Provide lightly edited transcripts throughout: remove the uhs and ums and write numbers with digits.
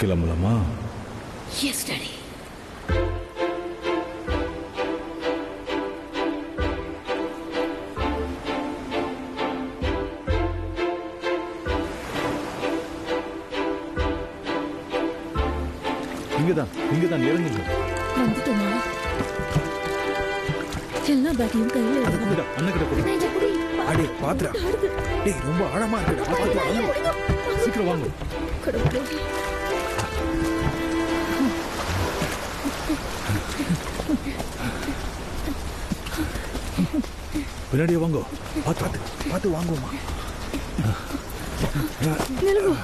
கிளம்பலாமா? Yes daddy. இங்கதான் இறங்குங்க. வந்துட்டோமா? எல்லா பேக்கையும் கையில அது கூட அண்ணகிட்ட கொடு. அடே பாத்ரா, டேய் ரொம்ப ஆழமா இருக்குடா, பாத்து வாங்க. சீக்கிரம் வாங்க. கடவுளே. பின்னாடியே வாங்க. பாத்து வாங்குமா. நிலுவு.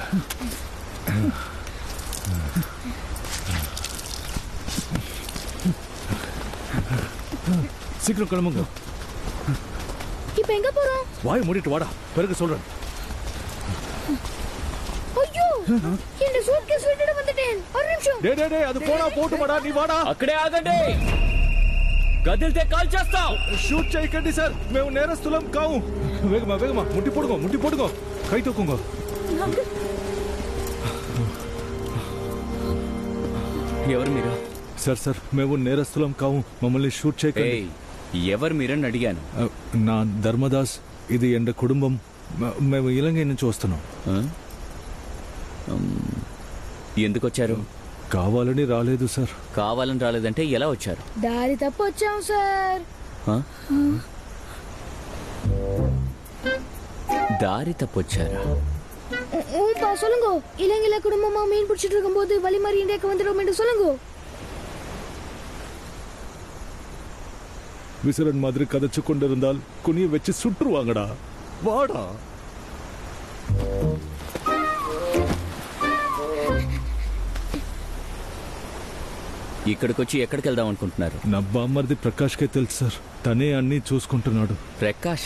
சீக்கிரம் கிளம்புங்க. இப்ப எங்க போறோம்? வாய் மூடிட்டு வாடா, பிறகு சொல்றேன். ஐயோ, இந்த சூட்கேஸ் விட்டுட்டு வந்துட்டேன். ஒரு நிமிஷம். டேய் அது போனா పోటుమాడా, నీ వాడా. అక్కడే ఆగండి. గదిల్తే కాల్ చేస్తాం. షూట్ చేయకండి సార్, మేము నేరస్తులం కావు. వేగమా ముట్టి పొడుగో కై తొక్కుంగో. ఎవరు మీరు? సార్ మేము నేరస్తులం కావు, మమ్మల్ని షూట్ చేయకండి. ఎవరు మీరని అడిగాను. నా ధర్మదాస్, ఇది ఎండ కుటుంబం. మేము ఇలంగై నుంచి వస్తున్నాం. ఎందుకు వచ్చారు? కావాలని రాలేదు సార్. కావాలని రాలేదంటే ఎలా వచ్చారు? దారి తప్పు వచ్చాం సార్. దారి తప్పొచ్చారా? சொல்லுங்க. இலங்கையில குடும்பமா மீன் பிடிச்சிட்டு இருக்கும்போது வழி மாறி இந்தியாவுக்கு வந்துடும் என்று சொல்லுங்க. விசிறன் மாதிரி கதைச்சு கொண்டிருந்தால் குனிய வச்சு சுற்றுவாங்கடா. வாடா. ఇక్కడికొచ్చి ఎక్కడికి వెళ్దాం అనుకుంటున్నారు? నా బామ్మర్ది ప్రకాష్కే తెలుసు సార్, తనే అన్ని చూసుకుంటున్నాడు. ప్రకాష?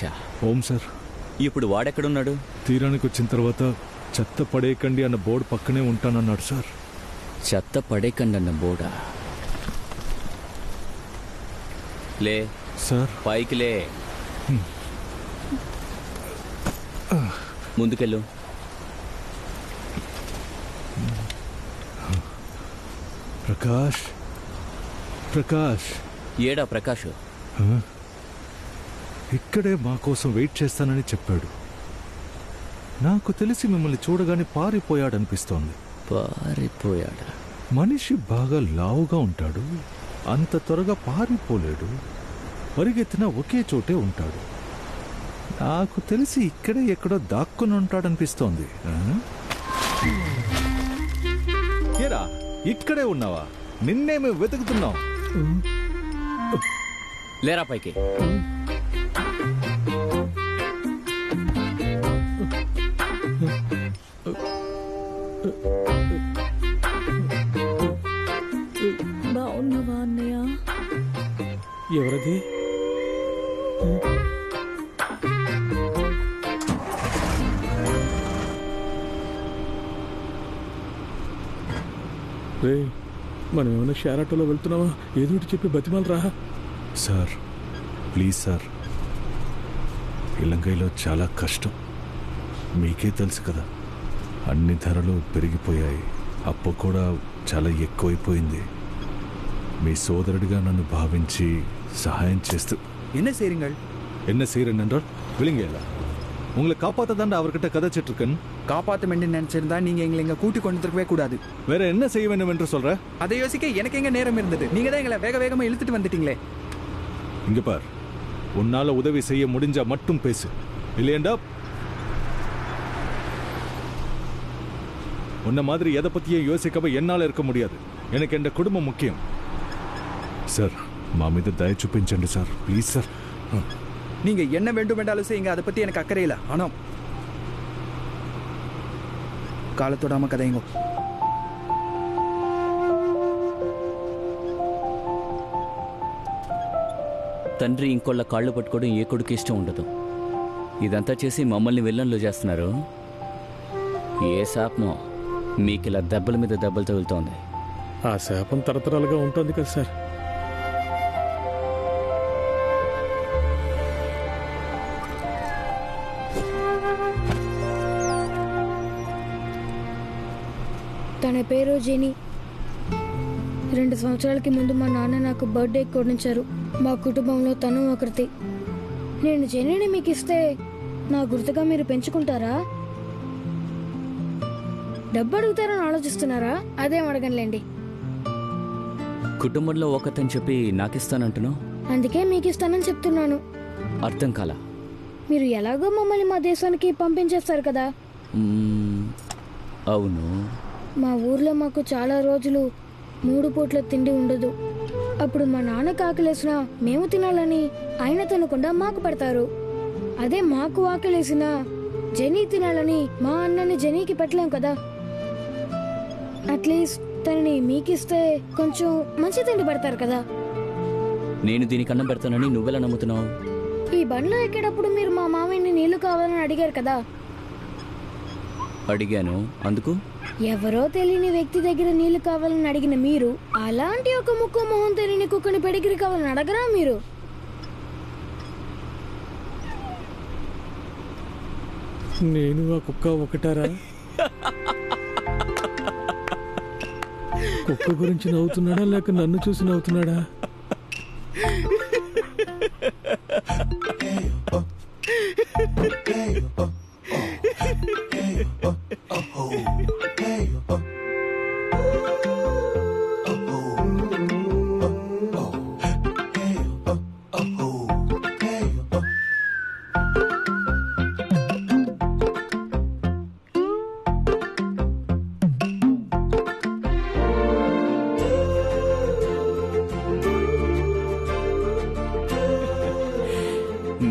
ఓం సార్. ఇప్పుడు వాడెక్కడున్నాడు? తీరానికి వచ్చిన తర్వాత చెత్త పడేయకండి అన్న బోర్డు పక్కనే ఉంటానన్నాడు సార్. చెత్త పడేకండి అన్న బోర్డా? లే సార్. పైకి లే. ముందుకెళ్ళు. ప్రకాష్ ఏడా ప్రకాష్? ఇక్కడే మా కోసం వెయిట్ చేస్తానని చెప్పాడు. నాకు తెలిసి మిమ్మల్ని చూడగానే పారిపోయాడనిపిస్తోంది. పారిపోయాడా? మనిషి బాగా లావుగా ఉంటాడు, అంత త్వరగా పారిపోలేడు. పరిగెత్తిన ఒకే చోటే ఉంటాడు. నాకు తెలిసి ఇక్కడే ఎక్కడో దాక్కుని ఉంటాడనిపిస్తోంది. ఏరా, ఇక్కడే ఉన్నావా? నిన్నే మేము వెతుకుతున్నాం. లేరా పైకి. బాగున్నావా అన్నయ్య? ఎవరది? మనం ఏమైనా షేర్ ఆటోలో వెళ్తున్నావా? ఏదో ఒకటి చెప్పి బతిమాలు రా. సార్ ప్లీజ్ సార్, ఇలంగైలో చాలా కష్టం. మీకే తెలుసు కదా, అన్ని ధరలు పెరిగిపోయాయి. అప్పు కూడా చాలా ఎక్కువైపోయింది. మీ సోదరుడిగా నన్ను భావించి సహాయం చేస్తూ என்ன செய்றீங்கள்? என்ன செய்றேன் என்றால் விழுங்கல உங்களை காப்பாத்ததாண்டா அவர்கிட்ட கதைச்சிட்டு இருக்கேன். காப்பாத்த வேண்டும் நினைச்சிருந்தா நீங்க எங்களை இங்க கூட்டி கொண்டு இருக்கவே கூடாது. வேற என்ன செய்ய வேண்டும் என்று சொல்ற? அதை யோசிக்க எனக்கு எங்க நேரம் இருந்தது? நீங்க தான் எங்களை வேகமா இழுத்துட்டு வந்துட்டீங்களே. இங்க பார், உன்னால உதவி செய்ய முடிஞ்சா மட்டும் பேசு, இல்லையேண்டா உன்ன மாதிரி எதை பத்தியும் யோசிக்காம என்னால இருக்க முடியாது. எனக்கு என் குடும்பம் முக்கியம். சார், మా మీద దయ చూపించండి సార్, ప్లీజ్ సార్. நீங்க என்ன வேண்டும் என்றாலும் செய்யுங்க, அதை பத்தி எனக்கு அக்கறை இல்லை. ஆனா காலத்தோடாம கதைங்க. తండ్రి ఇంకోళ్ళ కాళ్ళు పట్టుకోవడం ఏ కొడుకు ఇష్టం ఉండదు. ఇదంతా చేసి మమ్మల్ని విల్లన్లు చేస్తున్నారు. ఏ శాపమో మీకు ఇలా దెబ్బల మీద దెబ్బలు తగులుతోంది. ఆ శాపం తరతరాలుగా ఉంటుంది కదా సార్. తన పేరు జెనీ. 2 సంవత్సరాలకి ముందు మా నాన్న నాకు బర్త్డే కొనిచ్చారు. మా కుటుంబంలో తను ఒకరితే. నేను జెనీని మీకు ఇస్తే నా గుర్తుగా మీరు పెంచుకుంటారా? డబ్బు అడుగుతారని ఆలోచిస్తున్నారా? అదేం అడగనులేండి. కుటుంబంలో ఒకతని చెప్పి నాకిస్తానంటున్నావు? అందుకే మీకు ఇస్తానని చెప్తున్నాను. అర్థం కాల. మీరు ఎలాగో మమ్మల్ని మా దేశానికి పంపించేస్తారు కదా. అవును. మా ఊర్లో మాకు చాలా రోజులు 3 పూట్ల తిండి ఉండదు. అప్పుడు మా నాన్నకు ఆకలేసినా మేము తినాలని ఆయన తినకుండా మాకు పెడతారు. అదే మాకు ఆకలేసినా జెనీ తినాలని మా అన్నని జెనీకి పెట్టలేం కదా. అట్లీస్ట్ తనని మీకిస్తే కొంచెం మంచి తిండి పెడతారు కదా. నేను దీనికి అన్నం పెడతానని నువ్వెలా నమ్ముతున్నావు? ఈ బండ్లో ఎక్కేటప్పుడు మీరు మా మామయ్యని నీళ్లు కావాలని అడిగారు కదా. అడిగాను. అందుకు ఎవరో తెలియని వ్యక్తి దగ్గర నీళ్లు కావాలని అడిగిన మీరు అలాంటి ఒక ముక్కు మొహం తెలియని కుక్కని పెడిగిరి కావాలని అడగరా మీరు? నేను ఆ కుక్క ఒకటారా? కుక్క గురించి నవ్వుతున్నాడా లేక నన్ను చూసి నవ్వుతున్నాడా?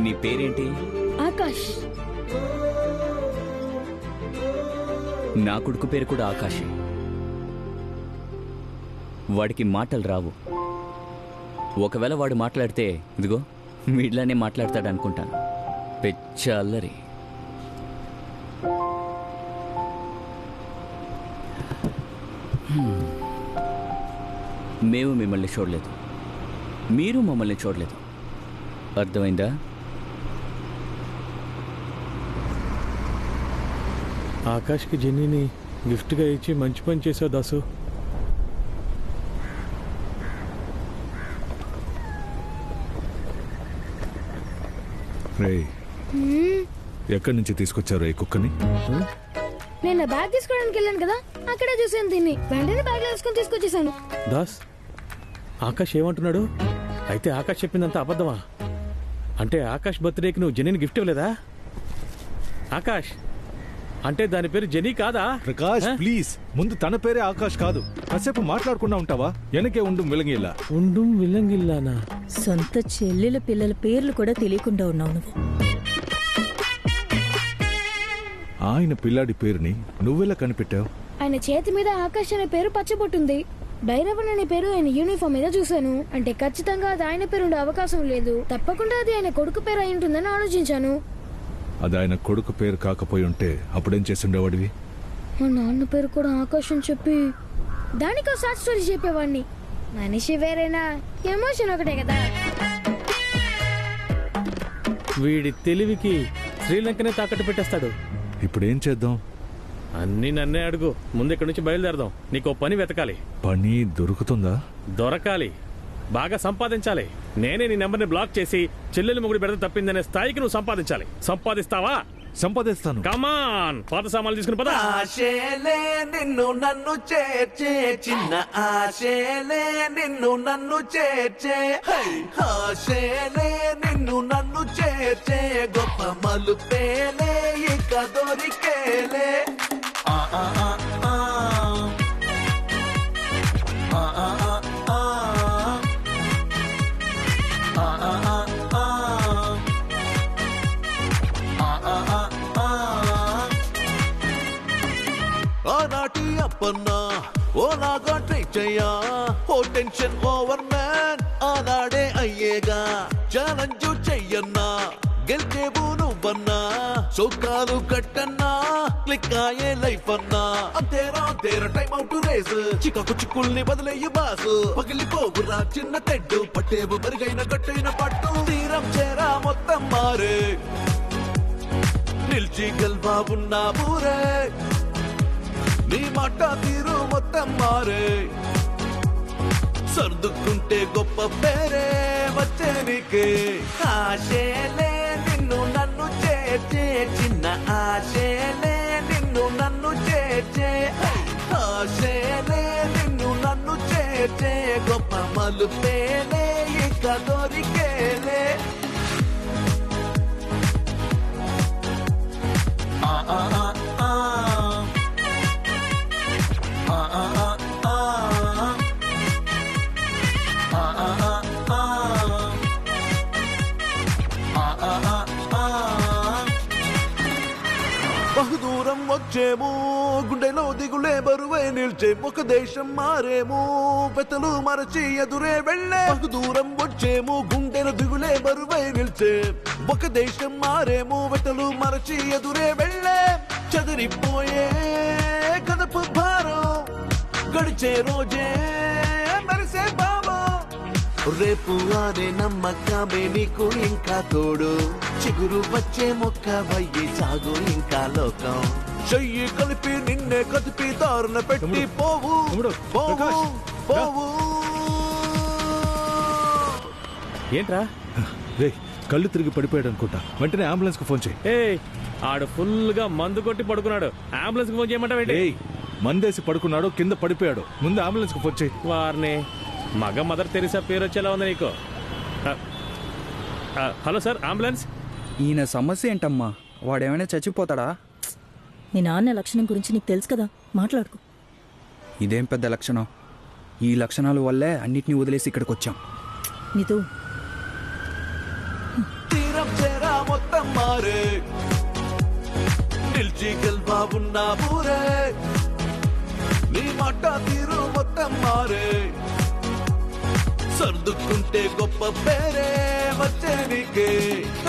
నీ పేరేంటి? ఆకాష్. నా కొడుకు పేరు కూడా ఆకాశే. వాడికి మాటలు రావు. ఒకవేళ వాడు మాట్లాడితే ఇదిగో వీడిలానే మాట్లాడతాడు అనుకుంటాను. పెచ్చ అల్లరి. మేము మిమ్మల్ని చూడలేదు, మీరు మమ్మల్ని చూడలేదు. అర్థమైందా? ఆకాష్కి జెన్నీని గిఫ్ట్గా ఇచ్చి మంచి పని చేసావు దాసు. రేయ్, ఎక్కడి నుంచి తీసుకొచ్చారు ఈ కుక్కని? నేను నా బ్యాగ్ తీసుకోవడానికి వెళ్ళాను కదా, అక్కడే చూసాను దీన్ని. వెంటనే బ్యాగ్ లో వేసుకొని తీసుకొచ్చేసాను. దాస్, ఆకాష్ ఏమంటున్నాడు? అయితే ఆకాష్ చెప్పిందంతా అబద్ధమా? అంటే ఆకాష్ బర్త్డేకి నువ్వు జెనీని గిఫ్ట్ ఇవ్వలేదా? ఆకాష్ అంటే దాని పేరు జెనీ కాదా? ప్రకాష్ ప్లీజ్, ముందు తన పేరే ఆకాష్ కాదు. కాసేపు మాట్లాడకుండా ఉంటావా? వెనకే ఉండు విలంగిల్లా. ఉండు విల్లంగిల్లానా? సొంత చెల్లెల పిల్లల పేర్లు కూడా తెలియకుండా ఉన్నావు నువ్వు. ఆయన పిల్లాడి పేరుని నువ్వెలా కనిపెట్టావు? ఆయన చేతి మీద ఆకాష్ అనే పేరు పచ్చబొట్టుంది. భైరవన్ అనే పేరు ఆయన యూనిఫామ్ మీద చూశాను. అంటే ఖచ్చితంగా అది ఆయన పేరు ఉండే అవకాశం లేదు. తప్పకుండా అది ఆయన కొడుకు పేరు అయి ఉంటుందని ఆలోచించాను. అది ఆయన కొడుకు పేరు కాకపోయి ఉంటే అప్పుడేం చేసిండేవాడివి? మా నాన్న పేరు కూడా ఆకాష్ అని చెప్పి దానికో షార్ట్ స్టోరీ చెప్పేవాడిని. మనిషి వేరేనా, ఎమోషన్ ఒకటే కదా. వీడి తెలివికి శ్రీలంకనే తాకట్టు పెట్టేస్తాడు. ఇప్పుడేం చేద్దాం? అన్నీ నన్నే అడుగు. ముందు ఇక్కడి నుంచి బయలుదేరదాం. నీకో పని వెతకాలి. పని దొరుకుతుందా? దొరకాలి, బాగా సంపాదించాలి. నేనే నీ నెంబర్ని బ్లాక్ చేసి చెల్లెలు మొగుడు బెడద తప్పిందనే స్థాయికి నువ్వు సంపాదించాలి. సంపాదిస్తావా? సంపాదిస్తాను. కమాన్, పాత సామాన్లు తీసుకుని పద. ఆశేలే నిన్ను నన్ను చేర్చే, చిన్న ఆశేలే నిన్ను నన్ను చేర్చే, ఆశేలే నిన్ను నన్ను చేర్చే, గొప్ప మలుపేలే ఇక దొరికేలే. ఆ ఆ ఆ ఆ ఆ ఆ ఆ ఆనాటి అప్పన్నా ఓలాగా ట్రై చెయ్యా, ఓ టెన్షన్ ఓవర్ మ్యాన్ ఆనాడే అయ్యేగా. ఛాలెంజ్ చెయ్యన్నా, గెలిచేవు నువ్వన్నా, చౌకాలు కట్టన్నా, క్లిక్ అయ్యే లైఫ్ అన్నా. అంతేరా అంతేరా టైం అవుట్ రేస్, చిక్కకు చిక్కుల్ని బదిలయ్యి బాసు. పగిలిపోవురా చిన్న తెడ్డు, పట్టేవు మెరుగైన కట్టైన పట్టు. తీరం చేరా మొత్తం మారే, నిల్చి గెల్వా ఉన్నావురే. నీ మాట తీరు మొత్తం మొత్తం మారే సర్దుకుంటే గొప్ప పేరే వచ్చే నీకే ఆశేలే నిన్ను నన్ను చేర్చే చిన్న ఆశేలే నిన్ను నన్ను చేర్చే ఆశేలే నిన్ను నన్ను చేర్చే గొప్ప మలుపేలే ఇక దొరికేలే బహుదూరం వచ్చేమో గుండెలో దిగులే బరువై నిల్చే ఒక దేశం మారేమో పెతలు మరచి ఎదురే వెళ్ళే బహుదూరం వచ్చేమో గుండెలో దిగులే బరువై నిల్చే ఒక దేశం మారేమో వెతలు మరచి ఎదురే వెళ్ళే చదిరిపోయే కదపు భారం గడిచే రోజే మెరిసే భావం రేపు అనే నమ్మకమే నీకు ఇంకా తోడు చిగురు వచ్చే మొక్క వయ్యి సాగు ఇంకా లోకం చెయ్యి కలిపి నిన్నే కదిపి దారుణ పెట్టి పోవు పోవు పోవు ఏంట్రా? రే కళ్ళు తిరిగి పడిపోయాడు అనుకుంటా, వెంటనే అంబులెన్స్ కు ఫోన్ చేయి. ఏయ్, ఆడు ఫుల్గా మందు కొట్టి పడుకున్నాడు. అంబులెన్స్కి ఫోన్ చేయమంటావేంటి? ఏయ్ మందేసి పడుకున్నాడు, కింద పడిపోయాడు, ముందు అంబులెన్స్ కు ఫోన్ చేయి. వారిని మగ మదర్ తెరిసా పేరు వచ్చేలా ఉంది నీకు. Hello sir, ambulance. ఈయన సమస్య ఏంటమ్మా? వాడేమైనా చచ్చిపోతాడా? మీ నాన్న లక్షణం గురించి నీకు తెలుసు కదా, మాట్లాడుకో. ఇదేం పెద్ద లక్షణం? ఈ లక్షణాల వల్లే అన్నిటినీ వదిలేసి ఇక్కడికి వచ్చాం. నీతో తీరం చేరా మొత్తం మారే నిల్చి గెల్వా ఉన్న ఊరే నీ మాట తీరు మొత్తం మారే సర్దుకుంటే గొప్ప పేరే వచ్చే నీకే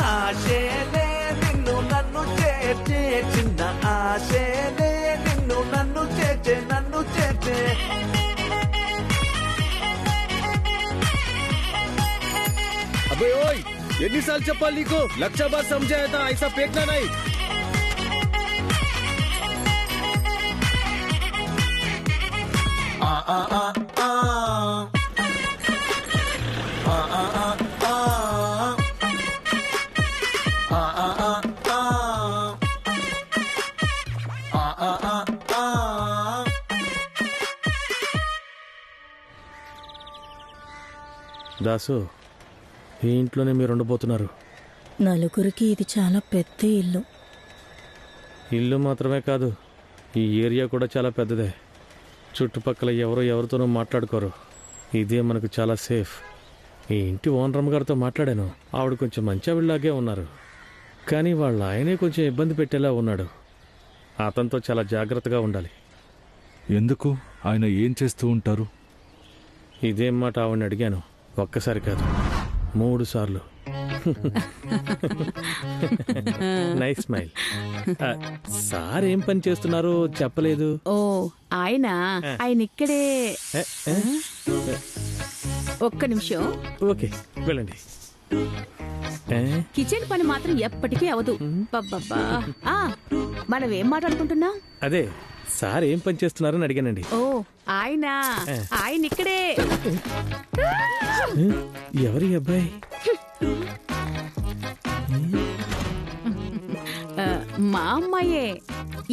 ఆశేలే నిన్ను నన్ను చేర్చే చిన్న ఆశేలే నిన్ను నన్ను చేర్చే నన్ను చేర్చే అబ్బే ఓయ్, ఎన్నిసార్లు చెప్పాలి నీకు? లక్ష బార్ సమझाया ऐसा फेंकना नहीं. దాసు, ఈ ఇంట్లోనే మీరు ఉండబోతున్నారు. నలుగురికి ఇది చాలా పెద్ద ఇల్లు. ఇల్లు మాత్రమే కాదు, ఈ ఏరియా కూడా చాలా పెద్దదే. చుట్టుపక్కల ఎవరితోనూ మాట్లాడుకోరు. ఇదే మనకు చాలా సేఫ్. ఈ ఇంటి ఓనరమ్మ గారితో మాట్లాడాను. ఆవిడ కొంచెం మంచి ఆవిడలాగే ఉన్నారు, కానీ వాళ్ళ ఆయనే కొంచెం ఇబ్బంది పెట్టేలా ఉన్నాడు. అతనితో చాలా జాగ్రత్తగా ఉండాలి. ఎందుకు? ఆయన ఏం చేస్తూ ఉంటారు? ఇదేం మాట ఆవిడని అడిగాను. ఒక్కసారి కాదు, 3 సార్లు. Nice smile. సార్ ఏం పని చేస్తున్నారో చెప్పలేదు. ఓ ఆయన ఇక్కడే. ఒక్క నిమిషం. ఓకే, వెళ్ళండి. కిచెన్ పని మాత్రం ఎప్పటికీ అవదు. బబ్బబ్బా. మనం ఏం మాట్లాడుకుంటున్నాం? అదే సార్ ఏం పని చేస్తున్నారని అడిగానండి. ఓ ఆయన ఇక్కడే. ఎవరి అబ్బాయి? మా అమ్మాయే.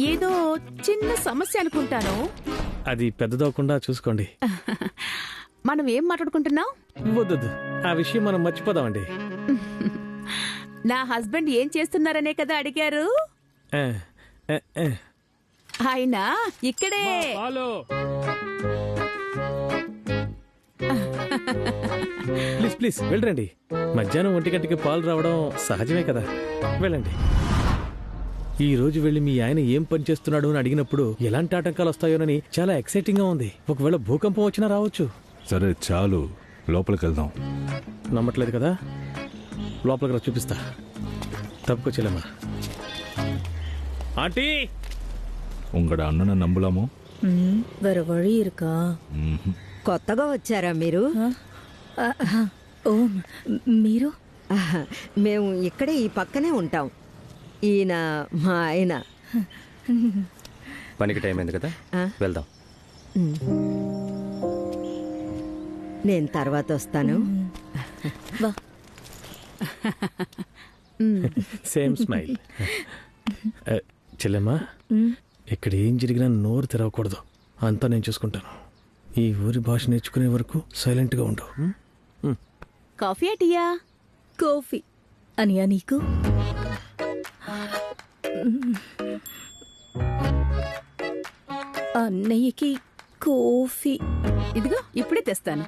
ఏదో చిన్న సమస్య అనుకుంటాను. అది పెద్దదవకుండా చూసుకోండి. మనం ఏం మాట్లాడుకుంటున్నాం? వద్దు, ఆ విషయం మనం మర్చిపోదామండి. నా హస్బెండ్ ఏం చేస్తున్నారనే కదా అడిగారు. ఆయన ఇక్కడే. ప్లీజ్ వెళ్ళండి. మధ్యాహ్నం 1 గంటకి పాలు రావడం సహజమే కదా, వెళ్ళండి. ఈ రోజు వెళ్ళి మీ ఆయన ఏం పని చేస్తున్నాడు అని అడిగినప్పుడు ఎలాంటి ఆటంకాలు వస్తాయోనని చాలా ఎక్సైటింగ్ గా ఉంది. ఒకవేళ భూకంపం వచ్చినా రావచ్చు. సరే చాలు, లోపలికి వెళ్దాం. నమ్మట్లేదు కదా? లోపలికి రా, చూపిస్తా. తప్పుకొచ్చేలేమ్మా. ఆంటీ, உங்களோட அண்ணனை நம்பலாமோ? வேற வழி இருக்கா? కొత్తగా వచ్చారా మీరు? ఓ మీరు? మేము ఇక్కడే ఈ పక్కనే ఉంటాం. ఈయన మా ఆయన. పనికి టైం అయింది కదా, వెళ్దాం. నేను తర్వాత వస్తాను. వా. Same smile. చెల్లెమ్మా, ఇక్కడ ఏం జరిగినా నోరు తెరవకూడదు. అంతా నేను చూసుకుంటాను. ఈ ఊరి భాష నేర్చుకునే వరకు సైలెంట్గా ఉండు. కాఫీ టీయా? కాఫీ అనియా నీకు? అన్నయ్యకి కాఫీ. ఇదిగో ఇప్పుడే తెస్తాను.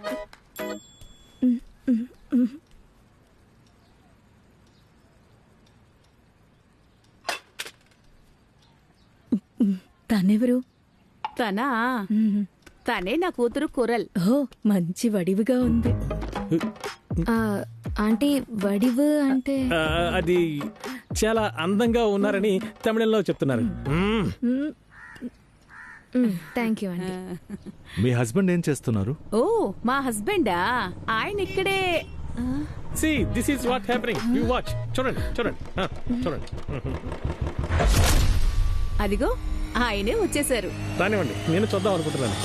తనెవరు? తనా? తనే నా కూతురు కురల్. ఓ, మంచి వడివిగా ఉంది. ఆంటీ వడివు అంటే అది చాలా అందంగా ఉన్నారని తమిళంలో చెప్తున్నారు. థ్యాంక్ యూ అండి. మీ హస్బెండ్ ఏం చేస్తున్నారు? ఓ, మా హస్బెండా? ఆయన ఇక్కడే. See, this is what happening. You watch. చూడండి చూడండి చూడండి. అదిగో ఆయనే వచ్చేసారు. రానివ్వండి, నేను చూద్దాం అనుకుంటున్నాను.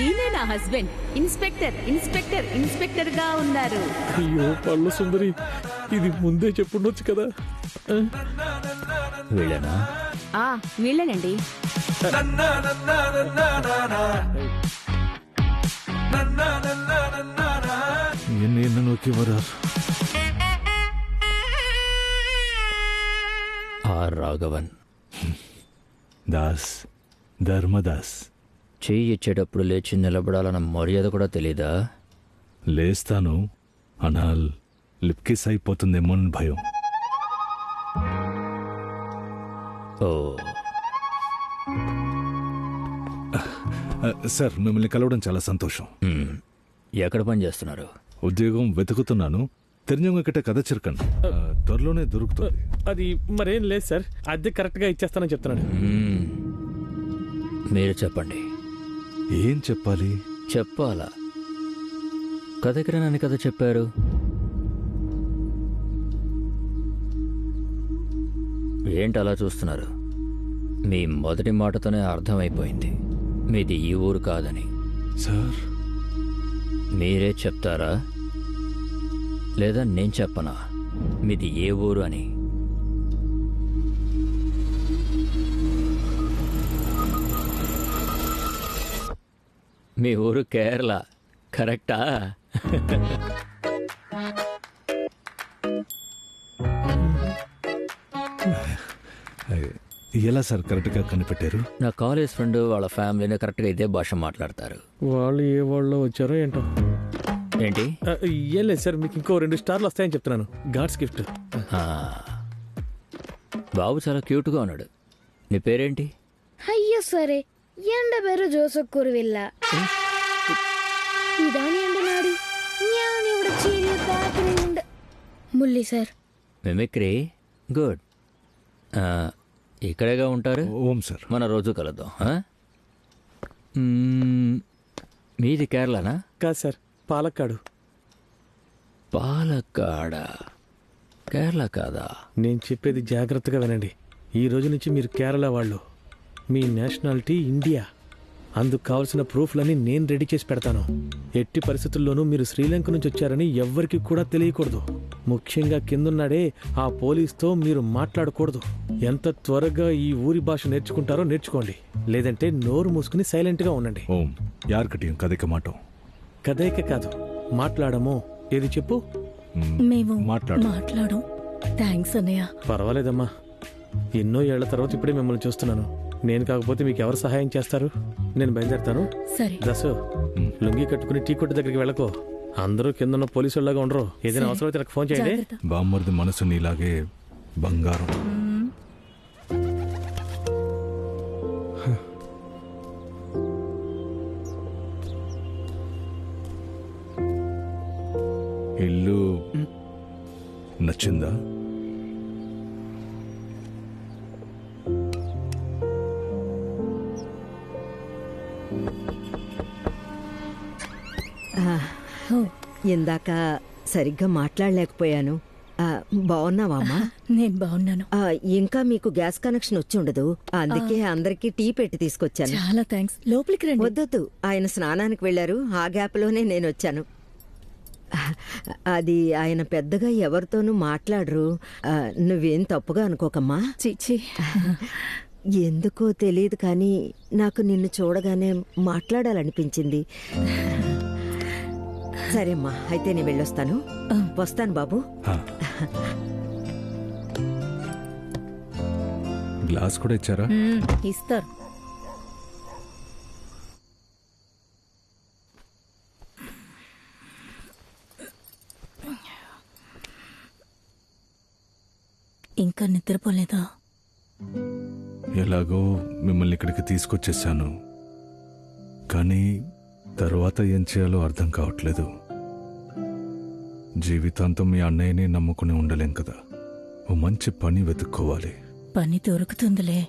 ఈయనే నా హస్బెండ్. ఇన్స్పెక్టర్ గా ఉన్నారు. అయ్యో పళ్ళు సుందరి, ఇది ముందే చెప్పుండొచ్చు కదా. వీళ్ళనా? వీళ్ళేనండి. என்ன நோக்கி வரார்? ఆర్ రాఘవన్. దాస్, ధర్మదాస్. చెయ్యి ఇచ్చేటప్పుడు లేచి నిలబడాలన్న మర్యాద కూడా తెలీదా? లేస్తాను, అనాల్ లిప్కిస్ అయిపోతుందేమోనని భయం. ఓ సార్, మిమ్మల్ని కలవడం చాలా సంతోషం. ఎక్కడ పని చేస్తున్నారు? ఉద్యోగం వెతుకుతున్నాను. తెలియక కిட்ட కథ చిరకండి, త్వరలోనే దొరుకుతుంది. అది మరేం లేదు సార్, అద్దె కరెక్ట్గా ఇచ్చేస్తానని చెప్తున్నాడు. మీరు చెప్పండి. ఏం చెప్పాలి? చెప్పాలా? కథకి నన్ను కథ చెప్పారు. ఏంటి అలా చూస్తున్నారు? మీ మొదటి మాటతోనే అర్థమైపోయింది మీది ఈ ఊరు కాదని. సార్, మీరే చెప్తారా లేదా నేను చెప్పనా మీది ఏ ఊరు అని? మీ ఊరు కేరళ, కరెక్టా? ఎలా సార్ కరెక్ట్గా కనిపెట్టారు? నా కాలేజ్ ఫ్రెండ్ వాళ్ళ ఫ్యామిలీని కరెక్ట్గా ఇదే భాష మాట్లాడతారు. వాళ్ళు ఏ వాళ్ళలో వచ్చారో ఏంటో. ఏంటి? ఏం లేదు సార్, మీకు ఇంకో 2 స్టార్లు వస్తాయని చెప్తున్నాను. God's gift. బాబు చాలా క్యూట్గా ఉన్నాడు. నీ పేరేంటి? అయ్యో సరే, ఎండ పేరు జోసఫ్ కురువిల్ల. ఇదాని ఎండనాడి జ్ఞాని ഇവിടെ ചീരിയ പാത്രയുണ്ട്. ముల్లి సార్. Mimicry good. ఇక్కడేగా ఉంటారు? ఓం సార్. మన రోజు కలుద్దాం. మీది కేరళనా? కాదు సార్, పాలక్కాడు. పాలక్కాడ, కేరళ కాదా? నేను చెప్పేది జాగ్రత్తగా వినండి. ఈ రోజు నుంచి మీరు కేరళ వాళ్ళు. మీ నేషనాలిటీ ఇండియా. అందుకు కావాల్సిన ప్రూఫ్లన్నీ నేను రెడీ చేసి పెడతాను. ఎట్టి పరిస్థితుల్లోనూ మీరు శ్రీలంక నుంచి వచ్చారని ఎవ్వరికి కూడా తెలియకూడదు. ముఖ్యంగా కిందున్నాడే ఆ పోలీస్తో మీరు మాట్లాడకూడదు. ఎంత త్వరగా ఈ ఊరి భాష నేర్చుకుంటారో నేర్చుకోండి, లేదంటే నోరు మూసుకుని సైలెంట్గా ఉండండి. ఓం యార్కటియం కథక మాటం. కదైక కాదు, మాట్లాడము. ఏది చెప్పు? మేము మాట్లాడం. థ్యాంక్స్ అన్నయ్య. పర్వాలేదమ్మా, ఎన్నో ఏళ్ల తర్వాత ఇప్పుడే మిమ్మల్ని చూస్తున్నాను. నేను కాకపోతే మీకు ఎవరు సహాయం చేస్తారు? నేను బయలుదేరుతాను. సరే దసు, లుంగి కట్టుకుని టీ కొట్టు దగ్గరికి వెళ్ళకో. అందరూ కింద పోలీసులాగా ఉండరు. ఏదైనా అవసరమైతే నాకు ఫోన్ చేయండి. బామ్మర్ది మనసు నీలాగే బంగారం. ఇల్లు నచ్చిందా? ఇందాక సరిగ్గా మాట్లాడలేకపోయాను. బాగున్నావమ్మా? నేను బాగున్నాను. ఇంకా మీకు గ్యాస్ కనెక్షన్ వచ్చి ఉండదు, అందుకే అందరికీ టీ పెట్టి తీసుకొచ్చాను. చాలా థ్యాంక్స్. లోపలికి రండి. వద్దొద్దు, ఆయన స్నానానికి వెళ్లారు. ఆ గ్యాప్లోనే నేను వచ్చాను. అది ఆయన పెద్దగా ఎవరితోనూ మాట్లాడరు. నువ్వేం తప్పుగా అనుకోకమ్మా. చీచి, ఎందుకో తెలియదు కానీ నాకు నిన్ను చూడగానే మాట్లాడాలనిపించింది. సరేమ్మా, అయితే నేను వెళ్ళొస్తాను. వస్తాను బాబు. గ్లాస్ కూడా ఇచ్చారా? ఇస్తారు. ఇంకా నిద్రపోలేదా? ఎలాగో మిమ్మల్ని ఇక్కడికి తీసుకొచ్చేసాను, కానీ తర్వాత ఏం చేయాలో అర్థం కావట్లేదు. జీవితాంతం మీ అన్నయ్యని నమ్ముకుని ఉండలేం కదా. ఓ మంచి పని వెతుక్కోవాలి. పని దొరుకుతుందిలే.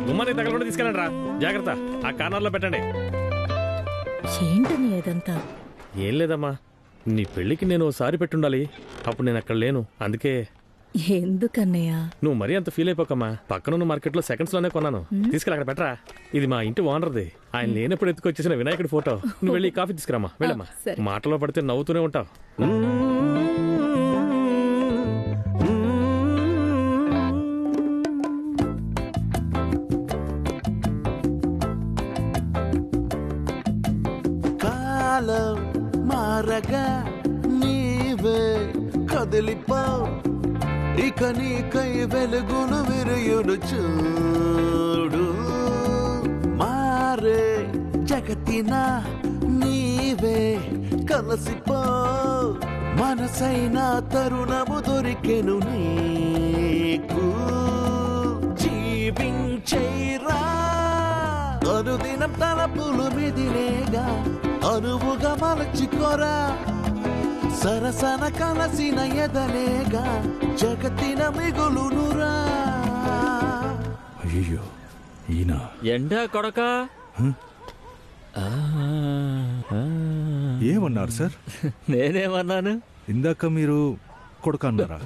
గుమ్మానికి తగలకుండా తీసుకెళ్ళండి రా, జాగ్రత్త. ఆ కార్నర్లో పెట్టండి. ఏంటని ఏదంతా? ఏం లేదమ్మా, నీ పెళ్లికి నేను ఓసారి పెట్టుండాలి, అప్పుడు నేను అక్కడ లేను, అందుకే. ఎందుకన్నయ్యా? నువ్వు మరీ అంత ఫీల్ అయిపోకమ్మా. పక్కనున్న మార్కెట్లో సెకండ్స్ లోనే కొన్నాను. తీసుకెళ్ళి అక్కడ పెట్టరా. ఇది మా ఇంటి ఓనర్ది. ఆయన లేనప్పుడు ఎత్తుకొచ్చేసిన వినాయకుడి ఫోటో. నువ్వు వెళ్ళి కాఫీ తీసుకురామా. వెళ్ళమ్మా. మాటలో పడితే నవ్వుతూనే ఉంటావు. కాలం మారగా నీవే కదిలిపో, ఇక నీకై వెలుగును విరియును చూడు. మారే జగతిన నీవే కలసిపో, మనసైన తరుణము దొరికెను నీకు. జీవించేరా అనుదినం తలపులు మిదిలేగా, అనువుగా మలచుకోరా సరసన కలసిన ఎదలేగా, జగతిన మిగులునురా. అయ్యో, ఈయన ఎండా కొడక. ఏమన్నారు సార్? నేనేమన్నాను? ఇందాక మీరు కొడుక అన్నారా?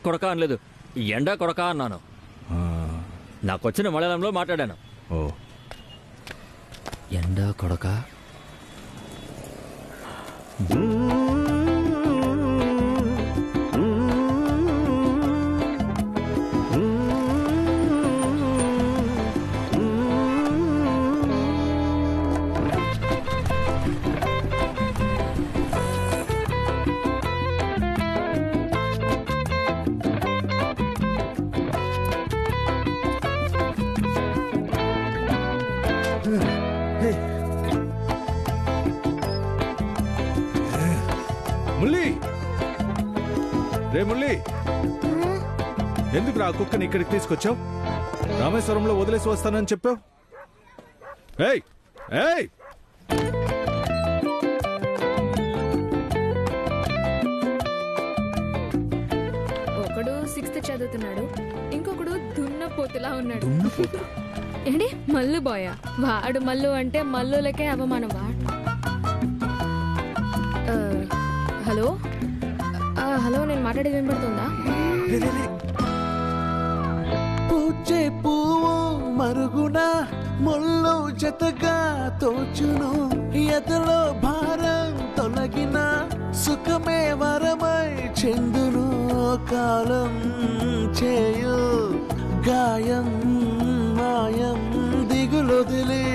కొడక అనలేదు, ఎండా కొడక అన్నాను. నాకొచ్చిన మలయాళంలో మాట్లాడాను. ఓ, ఎండా కొడక. ముల్లి, రే ముల్లి, ఎందుకు రా కుక్కని ఇక్కడికి తీసుకొచ్చావు? రామేశ్వరంలో వదిలేసి వస్తానని చెప్పావు. ఏయ్ ఏయ్, ఒకడు 6th చదువుతున్నాడు, ఇంకొకడు దున్నపోతులా ఉన్నాడు. ఏంటి మల్లు బాయ్? వాడు మల్లు అంటే మల్లులకే అవమానం. హలో హలో, నేను మాట్లాడేది వినపడుతుందా? పూచే పువ్వు మరుగున ముళ్ళు జతగా తోచును, ఎదలో భారం తొలగిన సుఖమే వరమై చెందును. కాలం చేయు గాయం మాయం దిగులొదిలి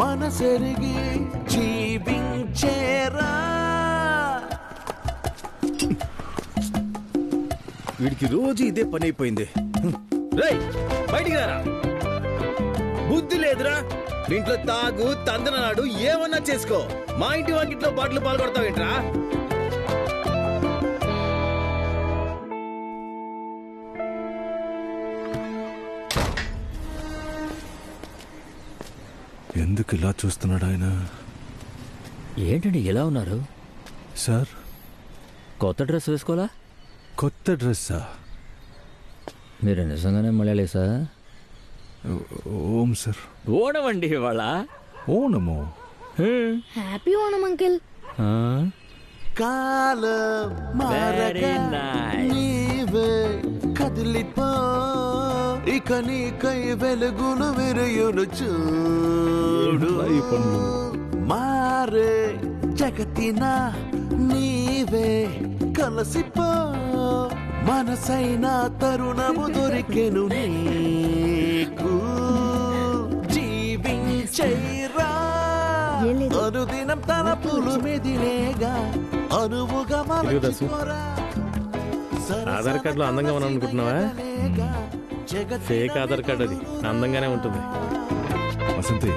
మనసెరిగి జీవించేరా. వీడికి రోజు ఇదే పని అయిపోయింది. రేయ్, బయటికి రారా. బుద్ధి లేదురా. ఇంట్లో తాగు తందనాడు ఏమన్నా చేసుకో, మా ఇంటి వాకిట్లో బాటలు పాల్గొడతావేంట్రా? ఎందుకు ఇలా చూస్తున్నాడు ఆయన? ఏంటండి ఎలా ఉన్నారు సార్? కొత్త డ్రెస్ వేసుకోవాలా? కొత్త డ్రెస్సా? మీరు నిజంగానే మలయాళీ సార్? ఓం సార్. ఓణం అండి ఇవాళ. ఓణము. Happy Onam uncle. కాలం మారగా నీవే కదిలిపో, ఇక నీకై వెలుగులు విరయును చూడు. మారే జగతిన నీవే కలసిపో, మనసైన తరుణము దొరికెను నీకు. జీవించైరా అనుదినం తన పులు మెదిలేగా, అనువుగా మలచిపోరా. ఆధార్ కార్డులో అందంగా ఉన్నాను అనుకుంటున్నావా? ఫేక్ ఆధార్ కార్డు, అది అందంగానే ఉంటుంది. వసంతి,